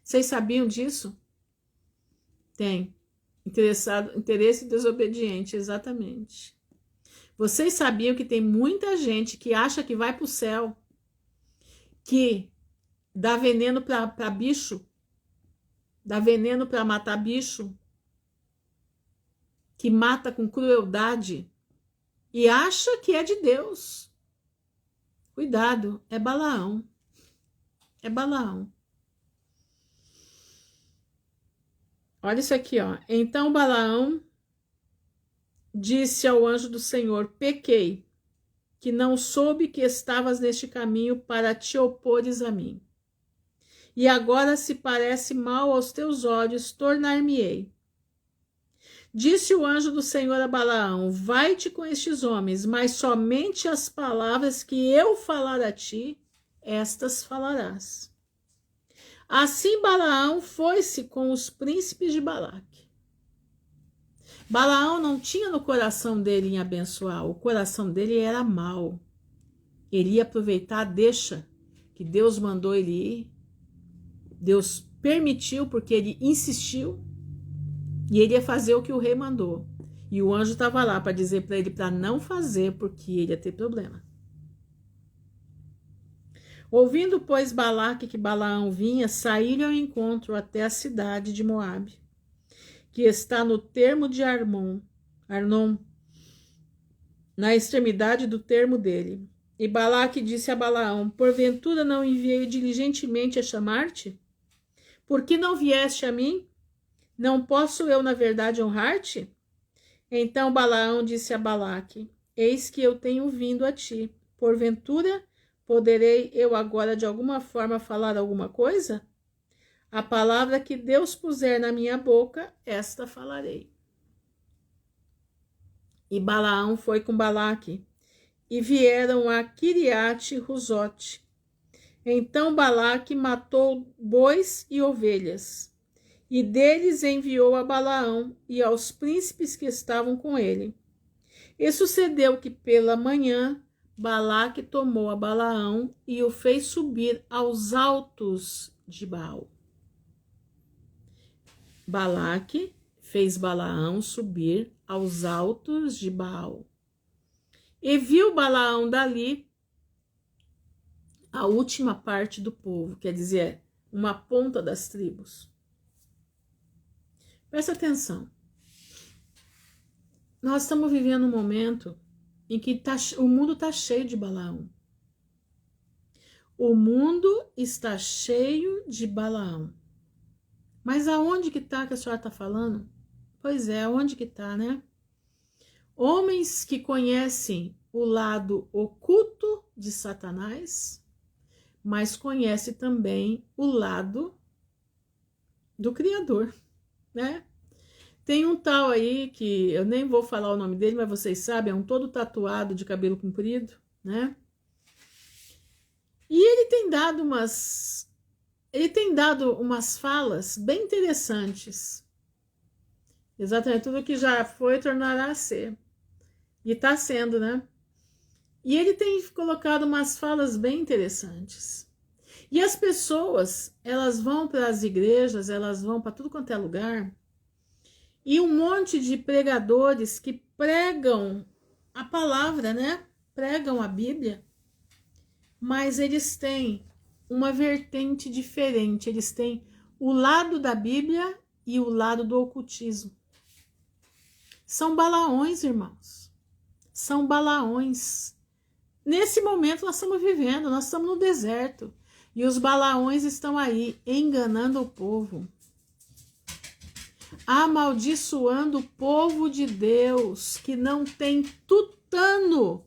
Vocês sabiam disso? Tem. Interesse desobediente, exatamente. Vocês sabiam que tem muita gente que acha que vai para o céu, que dá veneno para bicho, dá veneno para matar bicho, que mata com crueldade e acha que é de Deus. Cuidado, é Balaão. É Balaão. Olha isso aqui, ó. Então Balaão disse ao anjo do Senhor: pequei, que não soube que estavas neste caminho para te opores a mim. E agora, se parece mal aos teus olhos, tornar-me-ei. Disse o anjo do Senhor a Balaão: vai-te com estes homens, mas somente as palavras que eu falar a ti, estas falarás. Assim Balaão foi-se com os príncipes de Balaque. Balaão não tinha no coração dele em abençoar, o coração dele era mau. Ele ia aproveitar a deixa que Deus mandou ele ir. Deus permitiu porque ele insistiu e ele ia fazer o que o rei mandou. E o anjo estava lá para dizer para ele para não fazer porque ele ia ter problema. Ouvindo, pois, Balaque que Balaão vinha, saíram ao encontro até a cidade de Moabe, que está no termo de Arnon, na extremidade do termo dele. E Balaque disse a Balaão: porventura não enviei diligentemente a chamar-te? Por que não vieste a mim? Não posso eu, na verdade, honrar-te? Então Balaão disse a Balaque: eis que eu tenho vindo a ti. Porventura poderei eu agora de alguma forma falar alguma coisa? A palavra que Deus puser na minha boca, esta falarei. E Balaão foi com Balaque, e vieram a Quiriate-Huzote. Então Balaque matou bois e ovelhas, e deles enviou a Balaão e aos príncipes que estavam com ele. E sucedeu que pela manhã Balaque tomou a Balaão e o fez subir aos altos de Baal. Balaque fez Balaão subir aos altos de Baal. E viu Balaão dali a última parte do povo, quer dizer, uma ponta das tribos. Presta atenção. Nós estamos vivendo um momento em que o mundo está cheio de Balaão. O mundo está cheio de Balaão. Mas aonde que está que a senhora está falando? Pois é, aonde que está, né? Homens que conhecem o lado oculto de Satanás, mas conhecem também o lado do Criador, né? Tem um tal aí que eu nem vou falar o nome dele, mas vocês sabem, é um todo tatuado de cabelo comprido, né? E ele tem dado umas falas bem interessantes. Exatamente tudo que já foi tornará a ser. E está sendo, né? E ele tem colocado umas falas bem interessantes. E as pessoas, elas vão para as igrejas, elas vão para tudo quanto é lugar, e um monte de pregadores que pregam a palavra, né? Pregam a Bíblia, mas eles têm uma vertente diferente. Eles têm o lado da Bíblia e o lado do ocultismo. São Balaões, irmãos. São Balaões. Nesse momento nós estamos vivendo, nós estamos no deserto. E os Balaões estão aí enganando o povo. Amaldiçoando o povo de Deus, que não tem tutano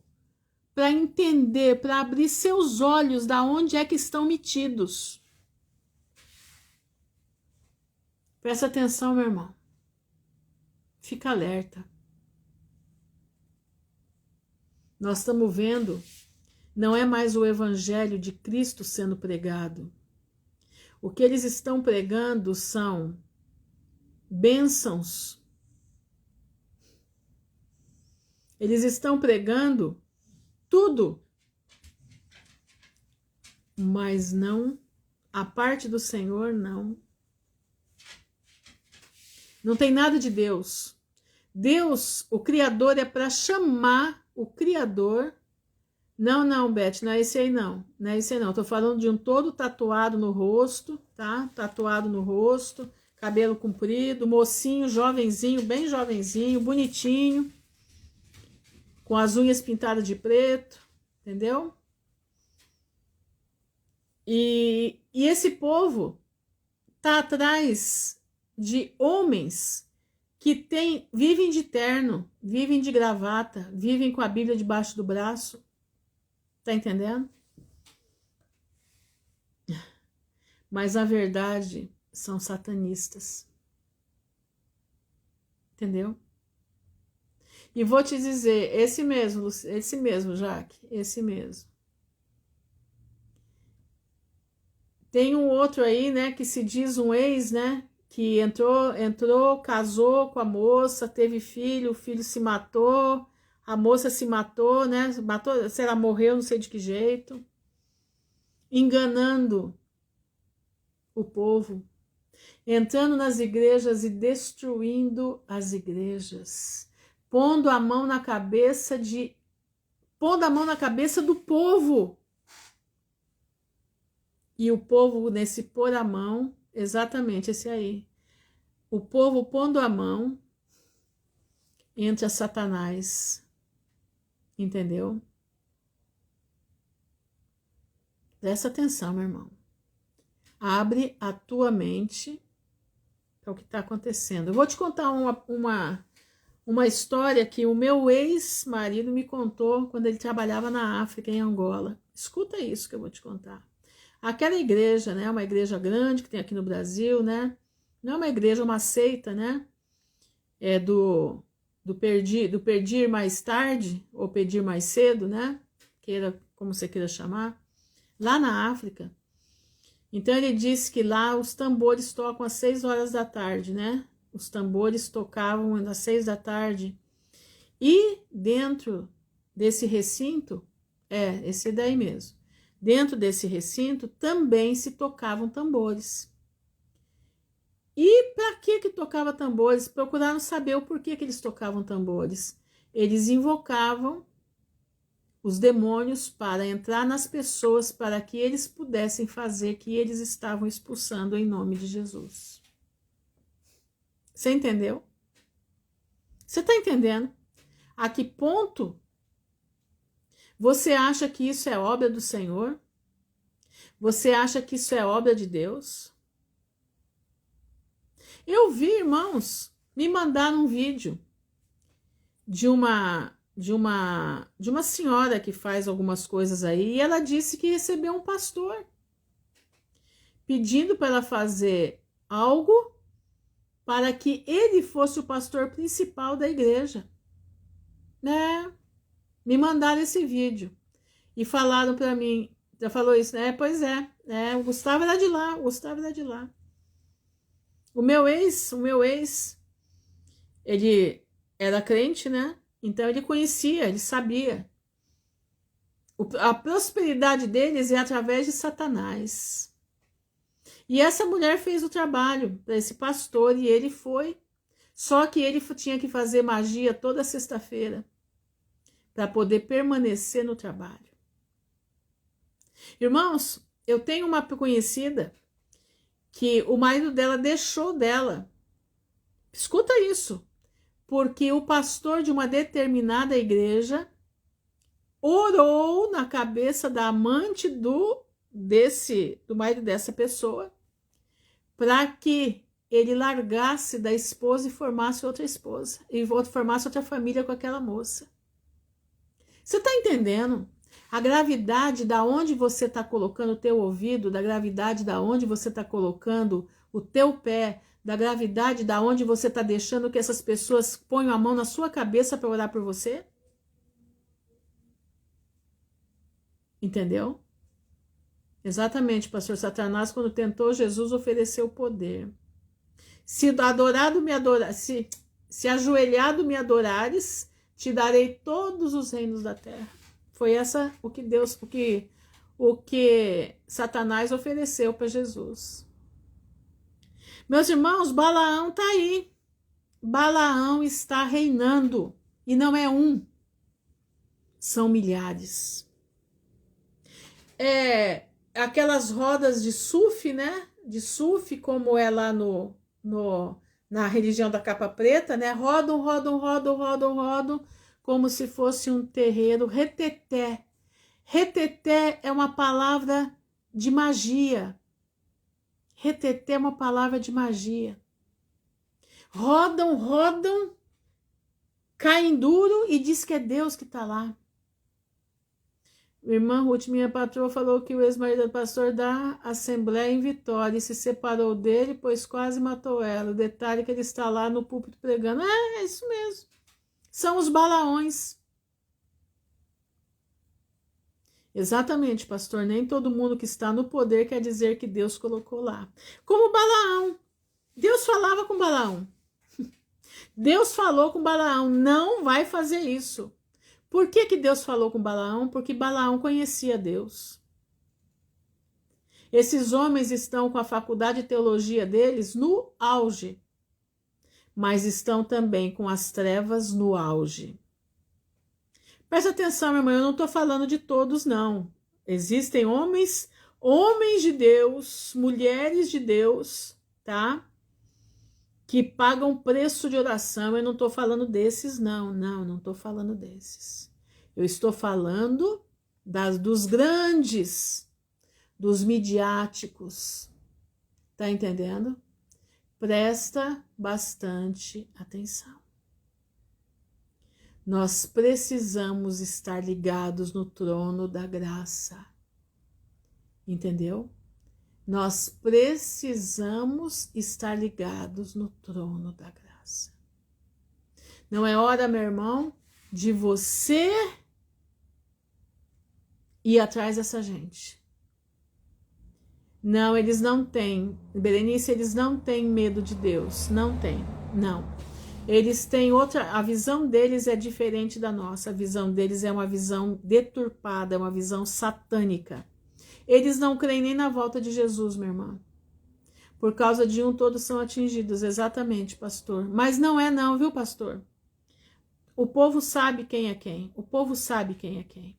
para entender, para abrir seus olhos da onde é que estão metidos. Presta atenção, meu irmão. Fica alerta. Nós estamos vendo, não é mais o evangelho de Cristo sendo pregado. O que eles estão pregando são bênçãos. Eles estão pregando tudo, mas não, a parte do Senhor não. Não tem nada de Deus. Deus, o Criador, é para chamar o Criador. Não, Beth, não é esse aí não. Não é esse aí não. Estou falando de um todo tatuado no rosto, tá? Tatuado no rosto, cabelo comprido, mocinho, jovenzinho, bem jovenzinho, bonitinho, com as unhas pintadas de preto, entendeu? E esse povo tá atrás de homens que vivem de terno, vivem de gravata, vivem com a Bíblia debaixo do braço. Tá entendendo? Mas a verdade são satanistas. Entendeu? E vou te dizer, esse mesmo, Jaque, esse mesmo. Tem um outro aí, né, que se diz um ex, né, que entrou, casou com a moça, teve filho, o filho se matou, a moça se matou, né, matou, sei lá, morreu, não sei de que jeito, enganando o povo, entrando nas igrejas e destruindo as igrejas, pondo a mão na cabeça do povo. E o povo, nesse pôr a mão, exatamente esse aí. O povo pondo a mão, entra Satanás. Entendeu? Presta atenção, meu irmão. Abre a tua mente para o que está acontecendo. Eu vou te contar uma história que o meu ex-marido me contou quando ele trabalhava na África, em Angola. Escuta isso que eu vou te contar. Aquela igreja, né, uma igreja grande que tem aqui no Brasil, né, não é uma igreja, é uma seita, né, é do pedir mais tarde, ou pedir mais cedo, né, como você queira chamar, lá na África. Então ele disse que lá os tambores tocam às 6 horas da tarde, né, os tambores tocavam às 6 da tarde, e dentro desse recinto, esse daí mesmo, dentro desse recinto também se tocavam tambores. E para que tocava tambores? Procuraram saber o porquê que eles tocavam tambores. Eles invocavam os demônios para entrar nas pessoas, para que eles pudessem fazer que eles estavam expulsando em nome de Jesus. Você entendeu? Você está entendendo? A que ponto você acha que isso é obra do Senhor? Você acha que isso é obra de Deus? Eu vi, irmãos, me mandaram um vídeo de uma senhora que faz algumas coisas aí, e ela disse que recebeu um pastor pedindo para ela fazer algo para que ele fosse o pastor principal da igreja. Né? Me mandaram esse vídeo e falaram para mim, já falou isso, né? Pois é, o Gustavo era de lá, O meu ex, ele era crente, né? Então ele conhecia, ele sabia. A prosperidade deles é através de Satanás. E essa mulher fez o trabalho para esse pastor e ele foi. Só que ele tinha que fazer magia toda sexta-feira para poder permanecer no trabalho. Irmãos, eu tenho uma conhecida que o marido dela deixou dela. Escuta isso. Porque o pastor de uma determinada igreja orou na cabeça da amante do marido dessa pessoa para que ele largasse da esposa e formasse outra esposa e formasse outra família com aquela moça. Você está entendendo? A gravidade da onde você está colocando o teu ouvido, da gravidade da onde você está colocando o teu pé, da gravidade da onde você está deixando que essas pessoas ponham a mão na sua cabeça para orar por você? Entendeu? Exatamente, pastor. Satanás, quando tentou Jesus, ofereceu poder. Se adorado me adorar, se ajoelhado me adorares, te darei todos os reinos da terra. Foi o que Satanás ofereceu para Jesus. Meus irmãos, Balaão está aí. Balaão está reinando. E não é um, são milhares. Aquelas rodas de surf, né? De surf, como é lá na religião da capa preta, né? Rodam, rodam, rodam, rodam, rodam, como se fosse um terreiro. Reteté. Reteté é uma palavra de magia. Reteté é uma palavra de magia. Rodam, rodam, caem duro e diz que é Deus que está lá. Irmã Ruth, minha patroa, falou que o ex-marido do pastor da Assembleia em Vitória e se separou dele, pois quase matou ela. O detalhe é que ele está lá no púlpito pregando. É isso mesmo. São os Balaões. Exatamente, pastor. Nem todo mundo que está no poder quer dizer que Deus colocou lá. Como Balaão. Deus falava com Balaão. Deus falou com Balaão, não vai fazer isso. Por que que Deus falou com Balaão? Porque Balaão conhecia Deus. Esses homens estão com a faculdade de teologia deles no auge, mas estão também com as trevas no auge. Presta atenção, minha irmã, eu não estou falando de todos, não. Existem homens de Deus, mulheres de Deus, tá? Que pagam preço de oração. Eu não estou falando desses, não estou falando desses. Eu estou falando dos grandes, dos midiáticos. Tá entendendo? Presta bastante atenção. Nós precisamos estar ligados no trono da graça. Entendeu? Nós precisamos estar ligados no trono da graça. Não é hora, meu irmão, de você ir atrás dessa gente. Não, eles não têm. Berenice, eles não têm medo de Deus. Não tem, não. Eles têm outra, a visão deles é diferente da nossa. A visão deles é uma visão deturpada, é uma visão satânica. Eles não creem nem na volta de Jesus, minha irmã. Por causa de um, todos são atingidos. Exatamente, pastor. Mas não é não, viu, pastor? O povo sabe quem é quem. O povo sabe quem é quem.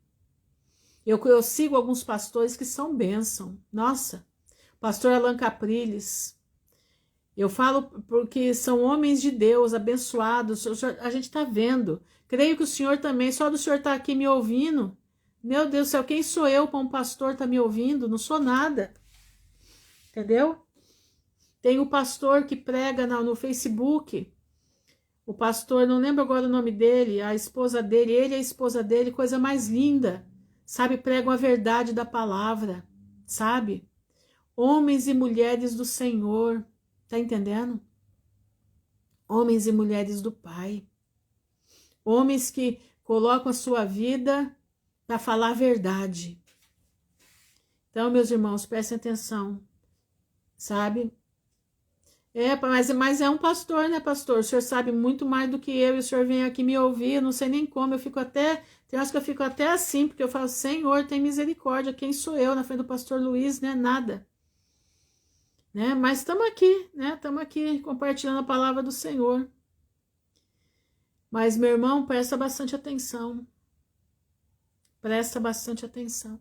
Eu sigo alguns pastores que são bênção. Nossa, pastor Alan Capriles. Eu falo porque são homens de Deus, abençoados. A gente está vendo. Creio que o senhor também, só do senhor estar aqui me ouvindo. Meu Deus do céu, quem sou eu para um pastor estar me ouvindo? Não sou nada. Entendeu? Tem o pastor que prega no Facebook. O pastor, não lembro agora o nome dele, a esposa dele, ele e a esposa dele, coisa mais linda. Sabe, pregam a verdade da palavra. Sabe? Homens e mulheres do Senhor. Tá entendendo? Homens e mulheres do Pai. Homens que colocam a sua vida para falar a verdade. Então, meus irmãos, prestem atenção, sabe? Mas é um pastor, né, pastor? O senhor sabe muito mais do que eu, e o senhor vem aqui me ouvir, eu não sei nem como, tem horas que eu fico até assim, porque eu falo, Senhor, tem misericórdia, quem sou eu na frente do pastor Luiz, né? Nada. Né? Mas estamos aqui, né? Estamos aqui compartilhando a palavra do Senhor. Mas, meu irmão, presta bastante atenção. Presta bastante atenção.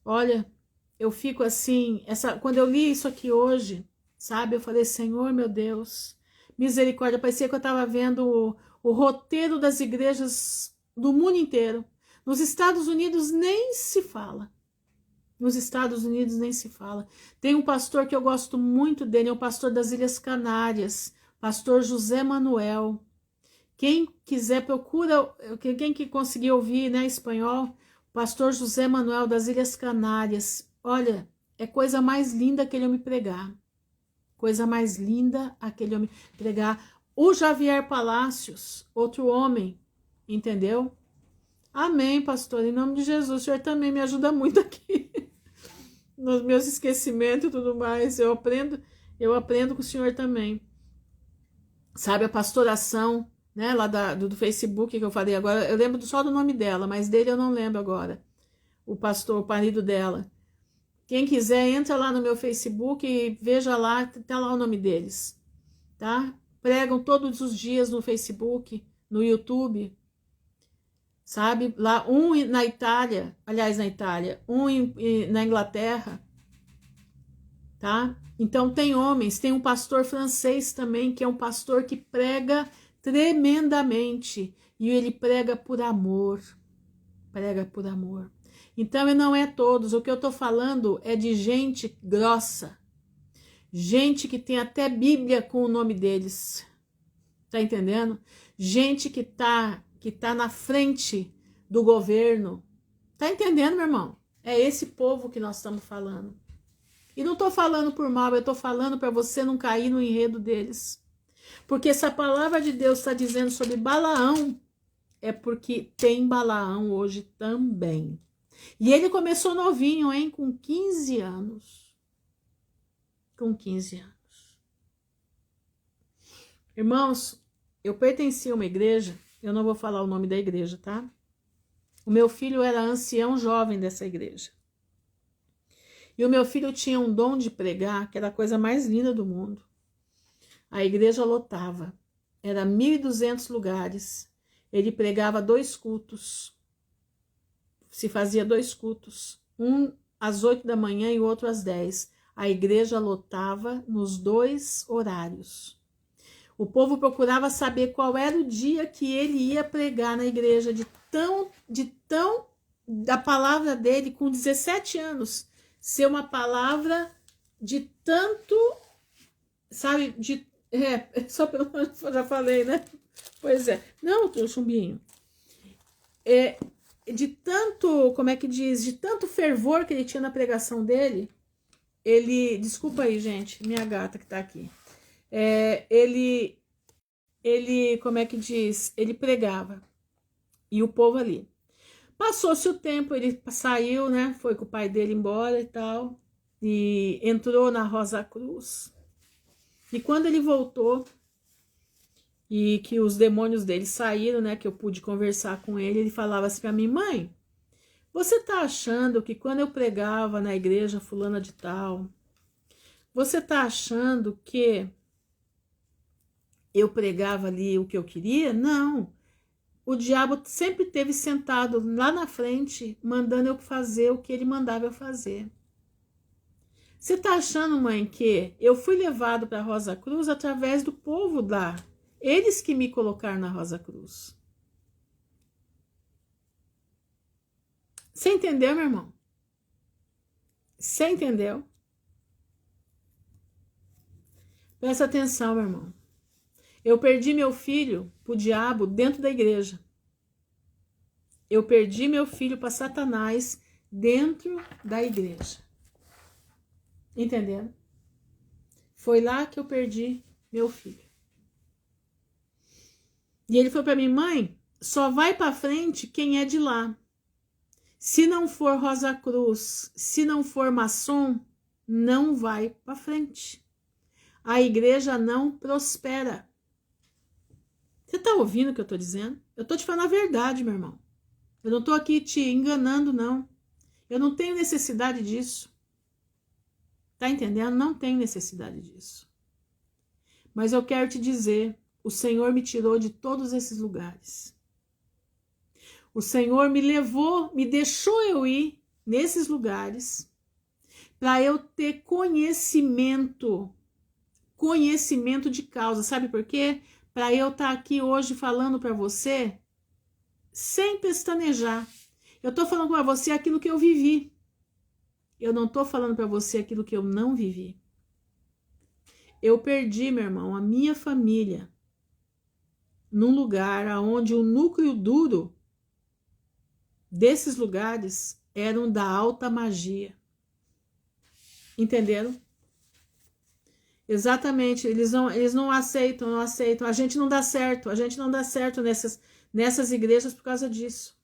Olha, eu fico assim, quando eu li isso aqui hoje, sabe? Eu falei, Senhor, meu Deus, misericórdia. Parecia que eu estava vendo o roteiro das igrejas do mundo inteiro. Nos Estados Unidos nem se fala. Nos Estados Unidos nem se fala. Tem um pastor que eu gosto muito dele, é o pastor das Ilhas Canárias, pastor José Manuel. Quem quiser, procura, quem que conseguir ouvir, né, espanhol, pastor José Manuel das Ilhas Canárias. Olha, é coisa mais linda aquele homem pregar. Coisa mais linda aquele homem pregar. O Javier Palácios, outro homem, entendeu? Amém, pastor, em nome de Jesus, o senhor também me ajuda muito aqui. Nos meus esquecimentos e tudo mais, eu aprendo com o senhor também. Sabe, a pastoração, né, lá do Facebook que eu falei agora, eu lembro só do nome dela, mas dele eu não lembro agora. O pastor, o marido dela. Quem quiser, entra lá no meu Facebook e veja lá, tá lá o nome deles, tá? Pregam todos os dias no Facebook, no YouTube, sabe? Lá, um na Itália, aliás, na Itália, um na Inglaterra, tá? Então tem homens, tem um pastor francês também, que é um pastor que prega tremendamente, e ele prega por amor, prega por amor. Então não é todos, o que eu tô falando é de gente grossa, gente que tem até Bíblia com o nome deles, tá entendendo? Gente que tá na frente do governo, tá entendendo, meu irmão? É esse povo que nós estamos falando. E não tô falando por mal, eu tô falando para você não cair no enredo deles. Porque essa palavra de Deus está dizendo sobre Balaão, é porque tem Balaão hoje também. E ele começou novinho, hein? Com 15 anos. Com 15 anos. Irmãos, eu pertencia a uma igreja, eu não vou falar o nome da igreja, tá? O meu filho era ancião jovem dessa igreja. E o meu filho tinha um dom de pregar, que era a coisa mais linda do mundo. A igreja lotava. Era 1.200 lugares. Ele pregava 2 cultos. Se fazia 2 cultos. Um às 8 da manhã e o outro às 10. A igreja lotava nos 2 horários. O povo procurava saber qual era o dia que ele ia pregar na igreja, da palavra dele, com 17 anos, ser uma palavra de tanto, sabe, só pelo menos já falei, né? Pois é, não, teu chumbinho. De tanto, como é que diz, de tanto fervor que ele tinha na pregação dele, desculpa aí, gente, minha gata que tá aqui. Ele, como é que diz? Ele pregava. E o povo ali. Passou-se o tempo, ele saiu, né? Foi com o pai dele embora e tal. E entrou na Rosa Cruz. E quando ele voltou, e que os demônios dele saíram, né? Que eu pude conversar com ele, ele falava assim pra mim: mãe, você tá achando que quando eu pregava na igreja fulana de tal, você tá achando que eu pregava ali o que eu queria? Não. O diabo sempre esteve sentado lá na frente, mandando eu fazer o que ele mandava eu fazer. Você tá achando, mãe, que eu fui levado para a Rosa Cruz através do povo lá? Eles que me colocaram na Rosa Cruz. Você entendeu, meu irmão? Você entendeu? Presta atenção, meu irmão. Eu perdi meu filho pro diabo dentro da igreja. Eu perdi meu filho para Satanás dentro da igreja. Entendendo? Foi lá que eu perdi meu filho. E ele falou para mim: mãe, só vai para frente quem é de lá. Se não for Rosa Cruz, se não for maçom, não vai para frente. A igreja não prospera. Você tá ouvindo o que eu tô dizendo? Eu tô te falando a verdade, meu irmão. Eu não tô aqui te enganando, não. Eu não tenho necessidade disso. Tá entendendo? Não tenho necessidade disso. Mas eu quero te dizer, o Senhor me tirou de todos esses lugares. O Senhor me levou, me deixou eu ir nesses lugares para eu ter conhecimento de causa. Sabe por quê? Para eu estar aqui hoje falando para você sem pestanejar. Eu tô falando para você aquilo que eu vivi. Eu não tô falando para você aquilo que eu não vivi. Eu perdi, meu irmão, a minha família num lugar onde o núcleo duro desses lugares eram da alta magia. Entenderam? Exatamente, eles não aceitam, A gente não dá certo nessas igrejas por causa disso.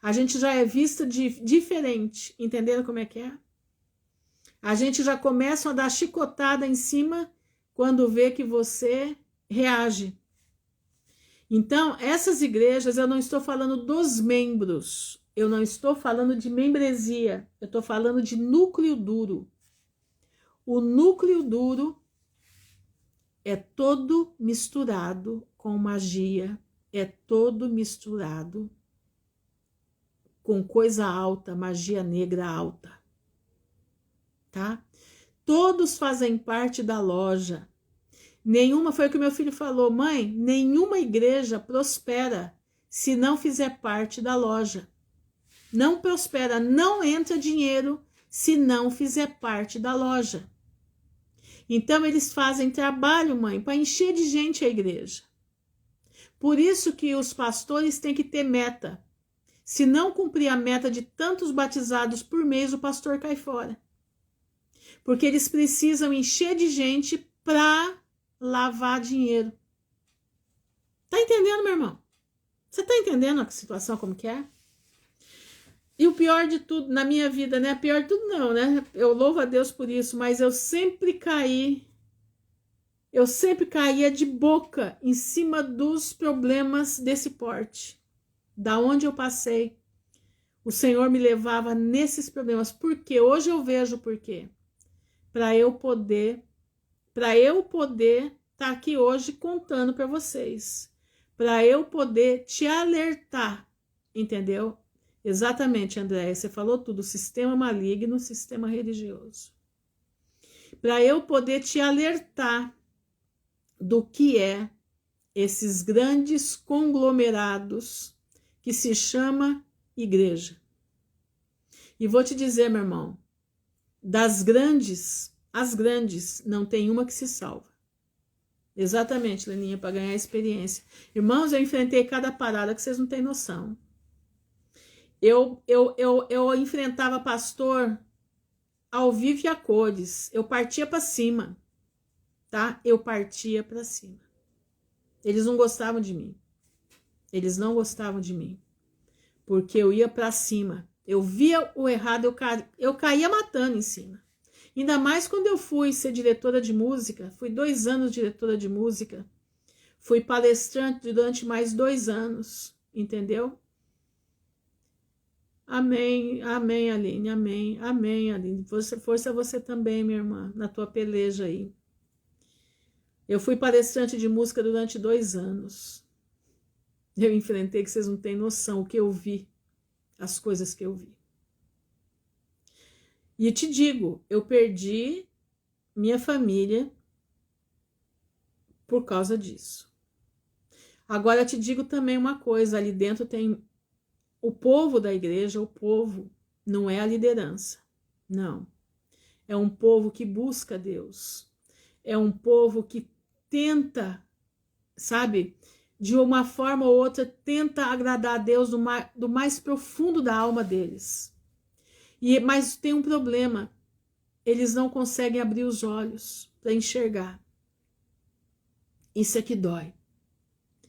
A gente já é vista diferente, entenderam como é que é? A gente já começa a dar chicotada em cima quando vê que você reage. Então, essas igrejas, eu não estou falando dos membros, eu não estou falando de membresia, eu estou falando de núcleo duro. O núcleo duro é todo misturado com magia, é todo misturado com coisa alta, magia negra alta, tá? Todos fazem parte da loja. Nenhuma, foi o que meu filho falou, mãe, nenhuma igreja prospera se não fizer parte da loja. Não prospera, não entra dinheiro se não fizer parte da loja. Então eles fazem trabalho, mãe, para encher de gente a igreja. Por isso que os pastores têm que ter meta. Se não cumprir a meta de tantos batizados por mês, o pastor cai fora. Porque eles precisam encher de gente para lavar dinheiro. Tá entendendo, meu irmão? Você tá entendendo a situação como que é? E o pior de tudo na minha vida, né? Pior de tudo não, né? Eu louvo a Deus por isso, mas eu sempre caía de boca em cima dos problemas desse porte. Da onde eu passei, o Senhor me levava nesses problemas. Por quê? Hoje eu vejo por quê. Para eu poder estar aqui hoje contando para vocês. Para eu poder te alertar, entendeu? Exatamente, Andréia, você falou tudo, sistema maligno, sistema religioso. Para eu poder te alertar do que é esses grandes conglomerados que se chama igreja. E vou te dizer, meu irmão, das grandes, as grandes, não tem uma que se salva. Exatamente, Leninha, para ganhar experiência. Irmãos, eu enfrentei cada parada que vocês não têm noção. Eu enfrentava pastor ao vivo e a cores. Eu partia para cima, tá? Eu partia para cima. Eles não gostavam de mim. Eles não gostavam de mim. Porque eu ia para cima. Eu via o errado, eu caía matando em cima. Ainda mais quando eu fui ser diretora de música. Fui 2 anos diretora de música. Fui palestrante durante mais 2 anos. Entendeu? Amém, amém, Aline, amém, amém, Aline. Força você também, minha irmã, na tua peleja aí. Eu fui palestrante de música durante 2 anos. Eu enfrentei, que vocês não têm noção, o que eu vi, as coisas que eu vi. E te digo, eu perdi minha família por causa disso. Agora te digo também uma coisa, ali dentro tem o povo da igreja, o povo não é a liderança, não. É um povo que busca Deus. É um povo que tenta, sabe, de uma forma ou outra, tenta agradar a Deus do mais profundo da alma deles. Mas tem um problema, eles não conseguem abrir os olhos para enxergar. Isso é que dói.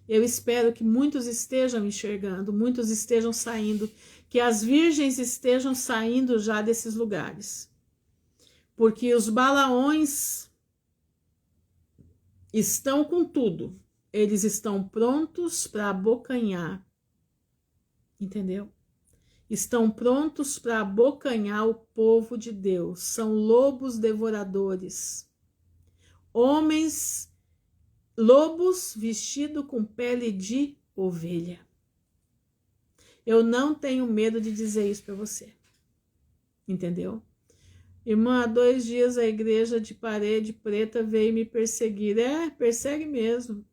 Eu espero que muitos estejam enxergando, muitos estejam saindo, que as virgens estejam saindo já desses lugares. Porque os balaões estão com tudo. Eles estão prontos para abocanhar. Entendeu? Estão prontos para abocanhar o povo de Deus. São lobos devoradores. Lobos vestidos com pele de ovelha. Eu não tenho medo de dizer isso para você. Entendeu? Irmã, há 2 dias a igreja de Parede Preta veio me perseguir. Persegue mesmo.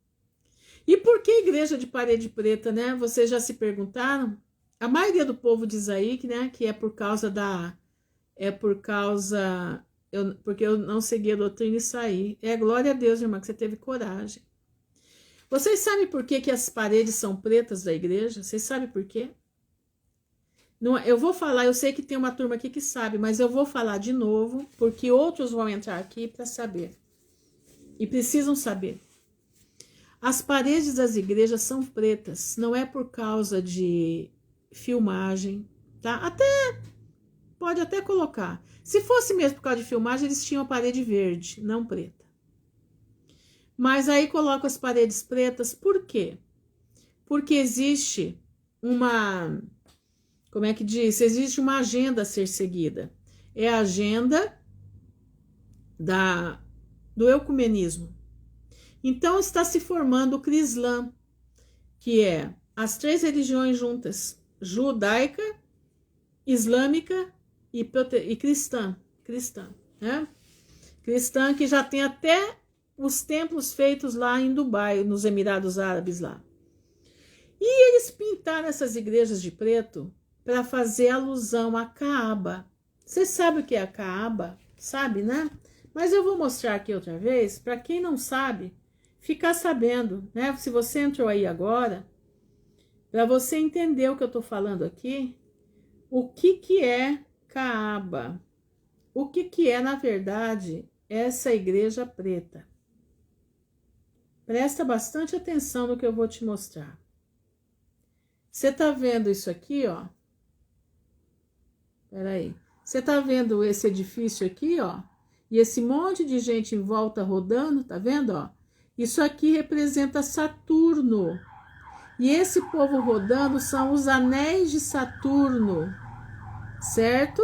E por que igreja de Parede Preta, né? Vocês já se perguntaram? A maioria do povo diz aí que, né, que é por causa porque eu não segui a doutrina e saí. Glória a Deus, irmã, que você teve coragem. Vocês sabem por que as paredes são pretas da igreja? Vocês sabem por quê? Não, eu vou falar, eu sei que tem uma turma aqui que sabe, mas eu vou falar de novo, porque outros vão entrar aqui para saber. E precisam saber. As paredes das igrejas são pretas, não é por causa de filmagem, tá? Pode até colocar. Se fosse mesmo por causa de filmagem, eles tinham a parede verde, não preta. Mas aí coloca as paredes pretas, por quê? Porque existe uma, como é que diz? Existe uma agenda a ser seguida. É a agenda do ecumenismo. Então está se formando o Crislã, que é as 3 religiões juntas, judaica, islâmica e cristã, né? cristã que já tem até os templos feitos lá em Dubai, nos Emirados Árabes lá. E eles pintaram essas igrejas de preto para fazer alusão à Caaba. Você sabe o que é a Caaba? Sabe, né? Mas eu vou mostrar aqui outra vez, para quem não sabe, ficar sabendo, né? Se você entrou aí agora, para você entender o que eu estou falando aqui, o que é Caaba? O que é, na verdade, essa igreja preta? Presta bastante atenção no que eu vou te mostrar. Você tá vendo isso aqui, ó? Peraí. Você tá vendo esse edifício aqui, ó? E esse monte de gente em volta rodando, tá vendo, ó? Isso aqui representa Saturno. E esse povo rodando são os anéis de Saturno, certo?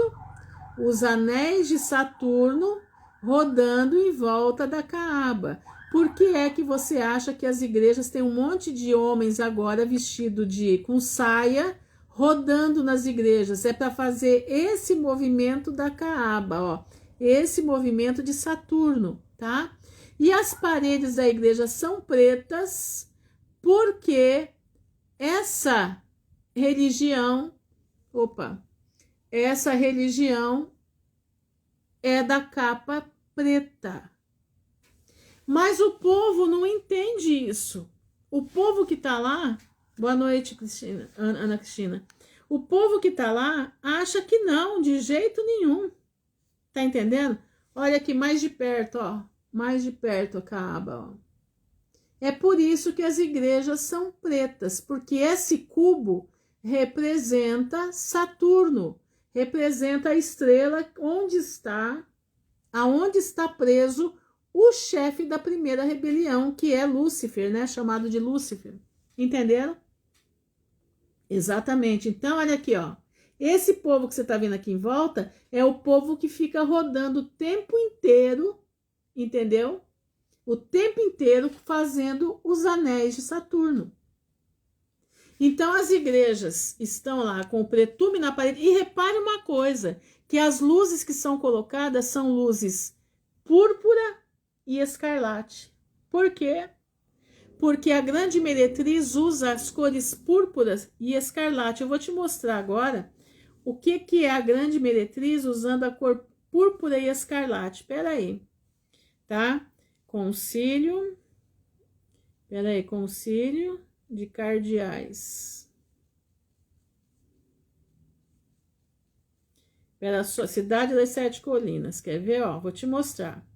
Os anéis de Saturno rodando em volta da Caaba. Por que é que você acha que as igrejas têm um monte de homens agora vestido com saia rodando nas igrejas? É para fazer esse movimento da Caaba, ó, esse movimento de Saturno, tá? E as paredes da igreja são pretas porque essa religião é da capa preta. Mas o povo não entende isso. O povo que tá lá, boa noite, Cristina, Ana Cristina. O povo que tá lá acha que não, de jeito nenhum. Tá entendendo? Olha aqui mais de perto, ó. Mais de perto a Caaba, ó. É por isso que as igrejas são pretas, porque esse cubo representa Saturno, representa a estrela aonde está preso o chefe da primeira rebelião, que é Lúcifer, né? Chamado de Lúcifer. Entenderam? Exatamente. Então, olha aqui, ó. Esse povo que você está vendo aqui em volta é o povo que fica rodando o tempo inteiro, entendeu? O tempo inteiro fazendo os anéis de Saturno. Então, as igrejas estão lá com o pretume na parede. E repare uma coisa, que as luzes que são colocadas são luzes púrpura e escarlate. Por quê? Porque a grande meretriz usa as cores púrpuras e escarlate. Eu vou te mostrar agora o que é a grande meretriz usando a cor púrpura e escarlate. Espera aí, tá? Concílio de cardeais. Pela Cidade das Sete Colinas. Quer ver? Ó, vou te mostrar.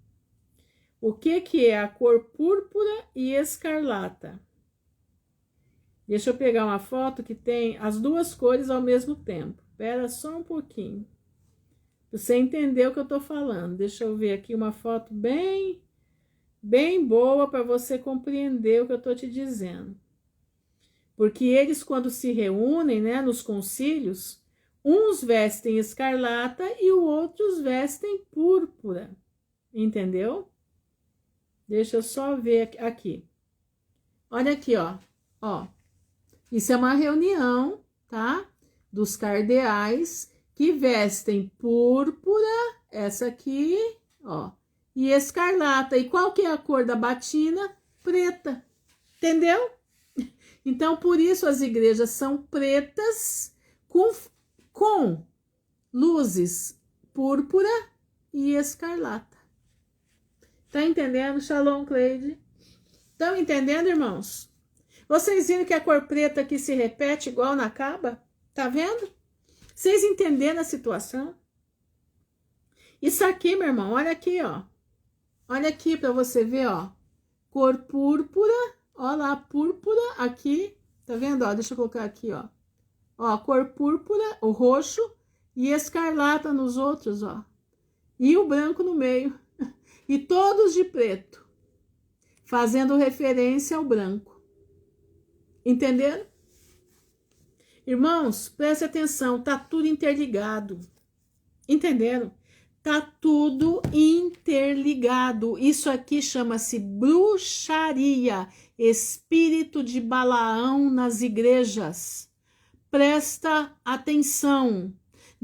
O que é a cor púrpura e escarlata? Deixa eu pegar uma foto que tem as duas cores ao mesmo tempo. Espera só um pouquinho. Pra você entender o que eu tô falando. Deixa eu ver aqui uma foto bem boa para você compreender o que eu tô te dizendo. Porque eles, quando se reúnem, né, nos concílios, uns vestem escarlata e os outros vestem púrpura. Entendeu? Deixa eu só ver aqui. Olha aqui, ó. Ó. Isso é uma reunião, tá? Dos cardeais que vestem púrpura, essa aqui, ó, e escarlata. E qual que é a cor da batina? Preta. Entendeu? Então, por isso as igrejas são pretas com luzes púrpura e escarlata. Tá entendendo, Shalom, Cleide? Estão entendendo, irmãos? Vocês viram que a cor preta aqui se repete igual na Caaba? Tá vendo? Vocês entenderam a situação? Isso aqui, meu irmão, olha aqui, ó. Olha aqui para você ver, ó. Cor púrpura, ó lá, púrpura aqui. Tá vendo, ó? Deixa eu colocar aqui, ó. Ó, cor púrpura, o roxo e escarlata nos outros, ó. E o branco no meio. E todos de preto, fazendo referência ao branco. Entenderam? Irmãos, preste atenção, tá tudo interligado. Entenderam? Tá tudo interligado. Isso aqui chama-se bruxaria, espírito de Balaão nas igrejas. Presta atenção.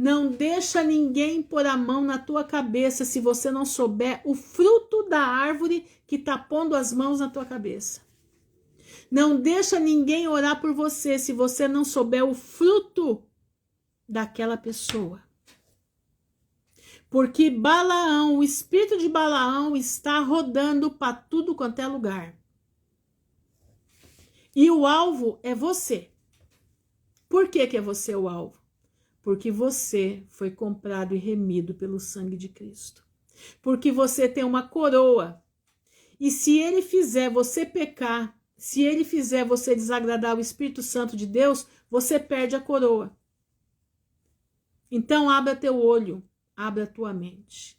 Não deixa ninguém pôr a mão na tua cabeça se você não souber o fruto da árvore que está pondo as mãos na tua cabeça. Não deixa ninguém orar por você se você não souber o fruto daquela pessoa. Porque Balaão, o espírito de Balaão está rodando para tudo quanto é lugar. E o alvo é você. Por que é você o alvo? Porque você foi comprado e remido pelo sangue de Cristo. Porque você tem uma coroa. E se ele fizer você pecar, se ele fizer você desagradar o Espírito Santo de Deus, você perde a coroa. Então abra teu olho, abra tua mente.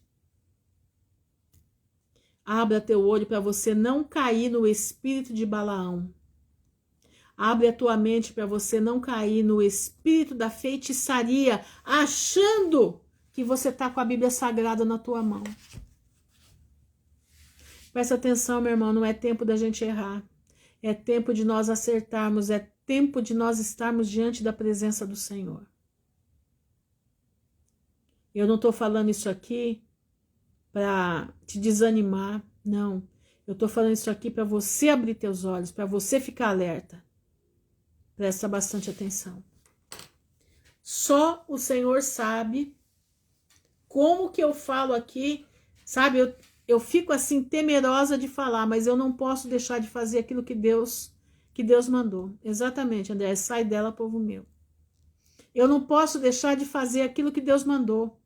Abra teu olho para você não cair no espírito de Balaão. Abre a tua mente para você não cair no espírito da feitiçaria, achando que você está com a Bíblia Sagrada na tua mão. Presta atenção, meu irmão, não é tempo da gente errar. É tempo de nós acertarmos, é tempo de nós estarmos diante da presença do Senhor. Eu não estou falando isso aqui para te desanimar, não. Eu estou falando isso aqui para você abrir teus olhos, para você ficar alerta. Presta bastante atenção. Só o Senhor sabe como que eu falo aqui, sabe? Eu fico assim temerosa de falar, mas eu não posso deixar de fazer aquilo que Deus mandou. Exatamente, André, sai dela, povo meu. Eu não posso deixar de fazer aquilo que Deus mandou.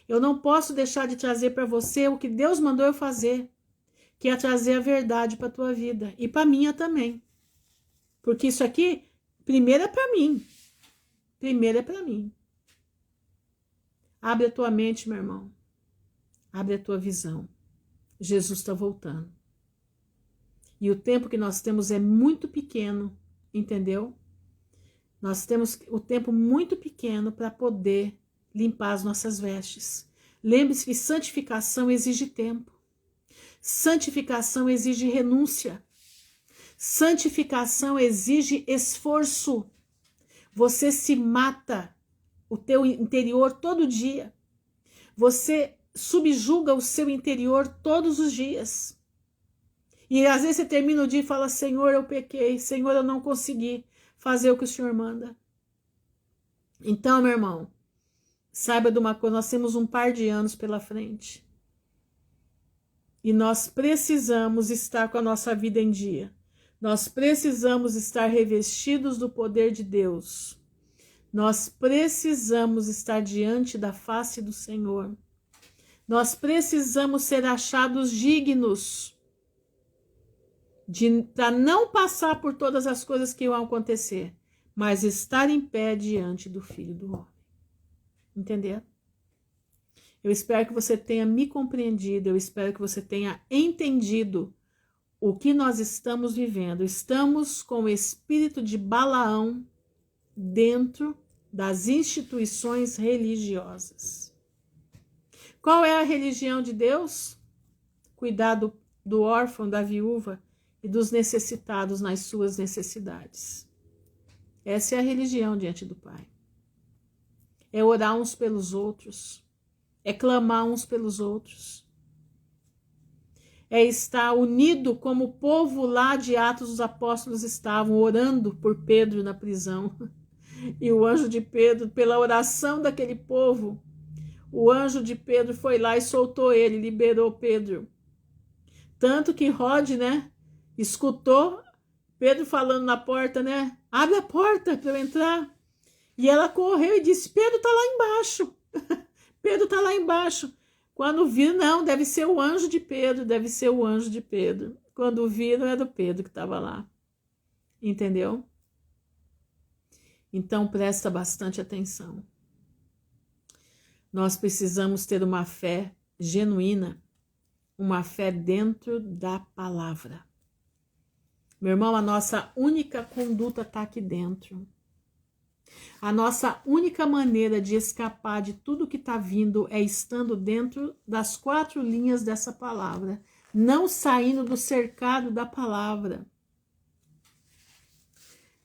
Eu não posso deixar de trazer para você o que Deus mandou eu fazer, que é trazer a verdade para a tua vida e para a minha também. Porque isso aqui, primeiro é para mim. Primeiro é para mim. Abre a tua mente, meu irmão. Abre a tua visão. Jesus está voltando. E o tempo que nós temos é muito pequeno, entendeu? Nós temos o tempo muito pequeno para poder limpar as nossas vestes. Lembre-se que santificação exige tempo. Santificação exige renúncia. Santificação exige esforço. Você se mata o teu interior todo dia. Você subjuga o seu interior todos os dias. E às vezes você termina o dia e fala: Senhor, eu pequei. Senhor, eu não consegui fazer o que o Senhor manda. Então, meu irmão, saiba de uma coisa, nós temos um par de anos pela frente. E nós precisamos estar com a nossa vida em dia. Nós precisamos estar revestidos do poder de Deus. Nós precisamos estar diante da face do Senhor. Nós precisamos ser achados dignos para não passar por todas as coisas que vão acontecer, mas estar em pé diante do Filho do Homem. Entendeu? Eu espero que você tenha me compreendido, eu espero que você tenha entendido o que nós estamos vivendo. Estamos com o espírito de Balaão dentro das instituições religiosas. Qual é a religião de Deus? Cuidar do órfão, da viúva e dos necessitados nas suas necessidades. Essa é a religião diante do Pai. É orar uns pelos outros. É clamar uns pelos outros. É estar unido como o povo lá de Atos dos Apóstolos estavam, orando por Pedro na prisão. E o anjo de Pedro, pela oração daquele povo, o anjo de Pedro foi lá e soltou ele, liberou Pedro. Tanto que Rod, escutou Pedro falando na porta, abre a porta para eu entrar. E ela correu e disse: Pedro está lá embaixo. Pedro está lá embaixo. Quando viram, não, deve ser o anjo de Pedro, deve ser o anjo de Pedro. Quando viram, era o Pedro que estava lá. Entendeu? Então, presta bastante atenção. Nós precisamos ter uma fé genuína, uma fé dentro da palavra. Meu irmão, a nossa única conduta está aqui dentro. A nossa única maneira de escapar de tudo que está vindo é estando dentro das 4 linhas dessa palavra, não saindo do cercado da palavra.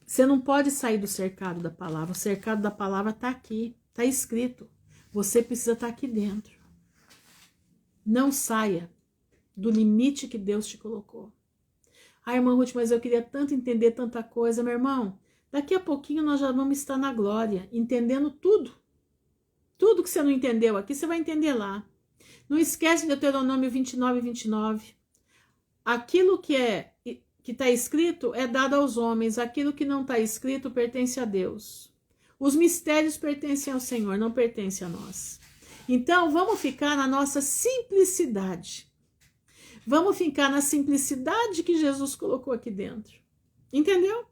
Você não pode sair do cercado da palavra, o cercado da palavra está aqui Está escrito. Você precisa estar aqui dentro. Não saia do limite que Deus te colocou. Ai, irmã Ruth, mas eu queria tanto entender tanta coisa. Meu irmão, daqui a pouquinho nós já vamos estar na glória, entendendo tudo. Tudo que você não entendeu aqui, você vai entender lá. Não esquece de Deuteronômio 29, 29. Aquilo que está escrito é dado aos homens, aquilo que não está escrito pertence a Deus. Os mistérios pertencem ao Senhor, não pertencem a nós. Então, vamos ficar na nossa simplicidade. Vamos ficar na simplicidade que Jesus colocou aqui dentro. Entendeu?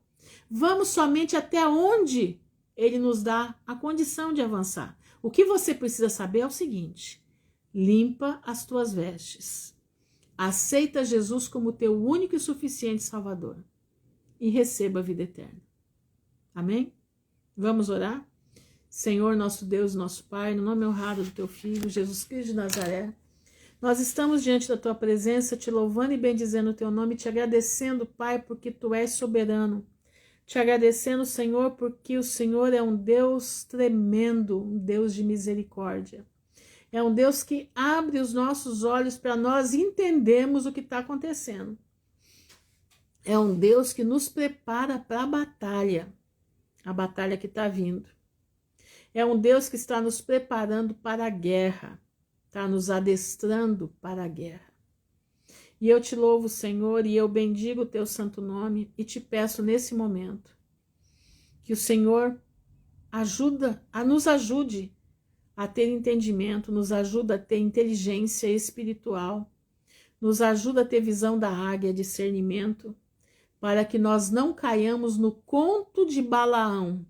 Vamos somente até onde Ele nos dá a condição de avançar. O que você precisa saber é o seguinte: limpa as tuas vestes. Aceita Jesus como teu único e suficiente Salvador. E receba a vida eterna. Amém? Vamos orar? Senhor, nosso Deus, nosso Pai, no nome honrado do teu Filho, Jesus Cristo de Nazaré, nós estamos diante da tua presença, te louvando e bendizendo o teu nome, te agradecendo, Pai, porque tu és soberano. Te agradecendo, Senhor, porque o Senhor é um Deus tremendo, um Deus de misericórdia. É um Deus que abre os nossos olhos para nós entendermos o que está acontecendo. É um Deus que nos prepara para a batalha que está vindo. É um Deus que está nos preparando para a guerra, está nos adestrando para a guerra. E eu te louvo, Senhor, e eu bendigo o teu santo nome e te peço nesse momento que o Senhor nos ajude a ter entendimento, nos ajuda a ter inteligência espiritual, nos ajuda a ter visão da águia, discernimento, para que nós não caiamos no conto de Balaão,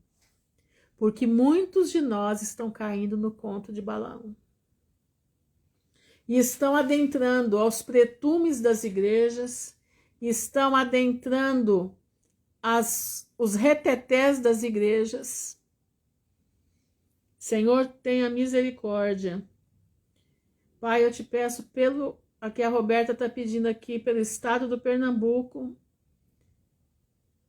porque muitos de nós estão caindo no conto de Balaão. E estão adentrando aos pretumes das igrejas, estão adentrando os retetés das igrejas. Senhor, tenha misericórdia. Pai, eu te peço aqui a Roberta está pedindo aqui pelo estado do Pernambuco,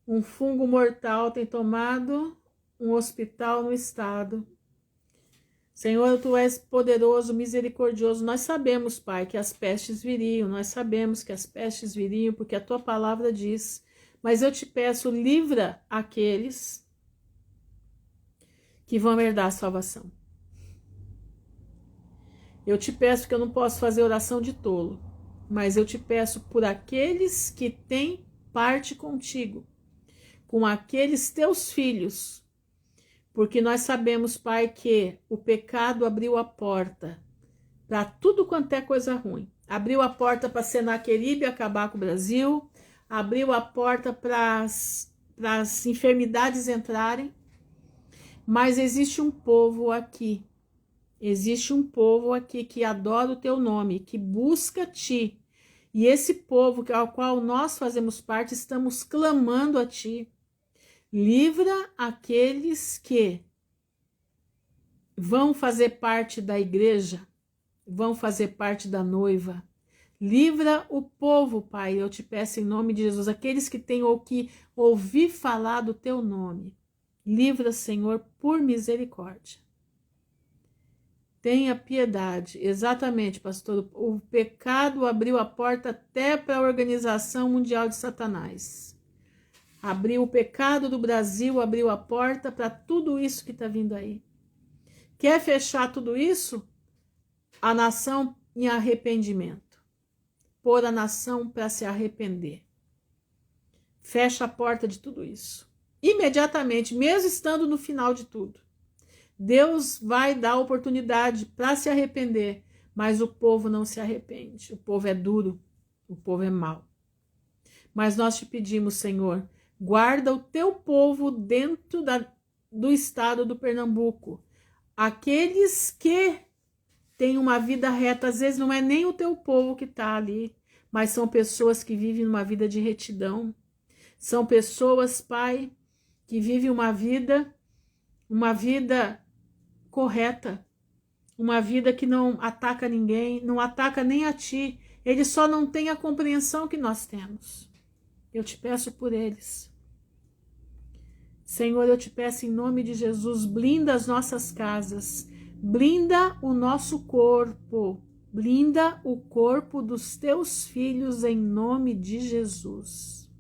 um fungo mortal tem tomado um hospital no estado. Senhor, tu és poderoso, misericordioso. Nós sabemos, Pai, que as pestes viriam, porque a tua palavra diz. Mas eu te peço, livra aqueles que vão herdar a salvação. Eu te peço, que eu não posso fazer oração de tolo, mas eu te peço por aqueles que têm parte contigo, com aqueles teus filhos, porque nós sabemos, Pai, que o pecado abriu a porta para tudo quanto é coisa ruim. Abriu a porta para Senaqueribe acabar com o Brasil, abriu a porta para as enfermidades entrarem, mas existe um povo aqui que adora o teu nome, que busca ti, e esse povo ao qual nós fazemos parte, estamos clamando a ti. Livra aqueles que vão fazer parte da igreja, vão fazer parte da noiva. Livra o povo, Pai, eu te peço em nome de Jesus, aqueles que têm ou que ouvir falar do teu nome. Livra, Senhor, por misericórdia. Tenha piedade. Exatamente, pastor. O pecado abriu a porta até para a Organização Mundial de Satanás. Abriu o pecado do Brasil, abriu a porta para tudo isso que está vindo aí. Quer fechar tudo isso? A nação em arrependimento. Pôr a nação para se arrepender. Fecha a porta de tudo isso. Imediatamente, mesmo estando no final de tudo. Deus vai dar oportunidade para se arrepender, mas o povo não se arrepende. O povo é duro, o povo é mau. Mas nós te pedimos, Senhor, guarda o teu povo dentro do estado do Pernambuco. Aqueles que têm uma vida reta, às vezes não é nem o teu povo que está ali, mas são pessoas que vivem uma vida de retidão. São pessoas, Pai, que vivem uma vida correta, uma vida que não ataca ninguém, não ataca nem a ti. Eles só não têm a compreensão que nós temos. Eu te peço por eles. Senhor, eu te peço em nome de Jesus, blinda as nossas casas, blinda o nosso corpo, blinda o corpo dos teus filhos em nome de Jesus.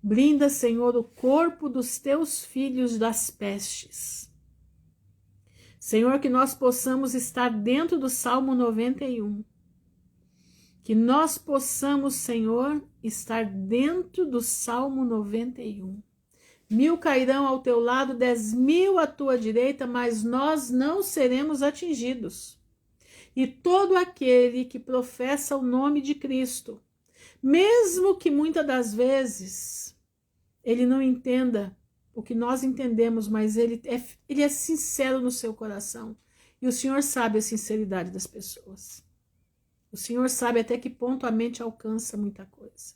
Blinda, Senhor, o corpo dos teus filhos das pestes. Senhor, que nós possamos estar dentro do Salmo 91. Que nós possamos, Senhor, estar dentro do Salmo 91. 1000 cairão ao teu lado, 10.000 à tua direita, mas nós não seremos atingidos. E todo aquele que professa o nome de Cristo, mesmo que muitas das vezes ele não entenda o que nós entendemos, mas ele é sincero no seu coração. E o Senhor sabe a sinceridade das pessoas. O Senhor sabe até que ponto a mente alcança muita coisa.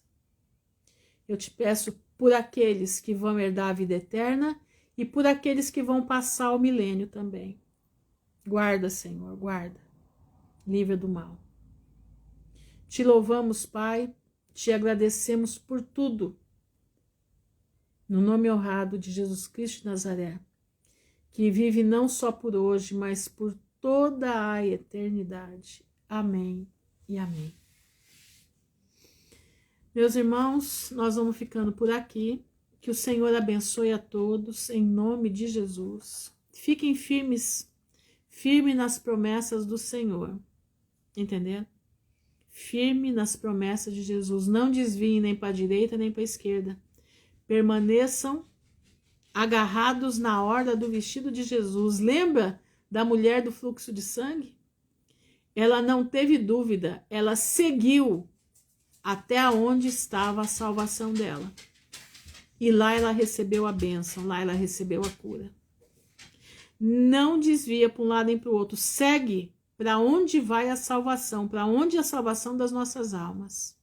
Eu te peço por aqueles que vão herdar a vida eterna e por aqueles que vão passar o milênio também. Guarda, Senhor, guarda. Livra do mal. Te louvamos, Pai, te agradecemos por tudo. No nome honrado de Jesus Cristo de Nazaré, que vive não só por hoje, mas por toda a eternidade. Amém. E amém. Meus irmãos, nós vamos ficando por aqui. Que o Senhor abençoe a todos, em nome de Jesus. Fiquem firmes nas promessas do Senhor. Entendeu? Firme nas promessas de Jesus. Não desviem nem para a direita nem para a esquerda. Permaneçam agarrados na orla do vestido de Jesus. Lembra da mulher do fluxo de sangue? Ela não teve dúvida, ela seguiu até onde estava a salvação dela. E lá ela recebeu a bênção, lá ela recebeu a cura. Não desvia para um lado nem para o outro, segue para onde vai a salvação, para onde é a salvação das nossas almas.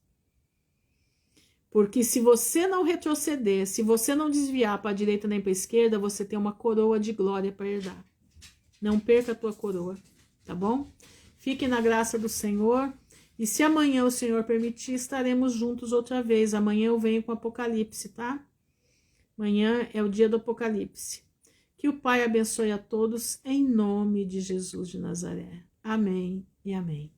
Porque se você não retroceder, se você não desviar para a direita nem para a esquerda, você tem uma coroa de glória para herdar. Não perca a tua coroa, tá bom? Fique na graça do Senhor. E se amanhã o Senhor permitir, estaremos juntos outra vez. Amanhã eu venho com Apocalipse, tá? Amanhã é o dia do Apocalipse. Que o Pai abençoe a todos em nome de Jesus de Nazaré. Amém e amém.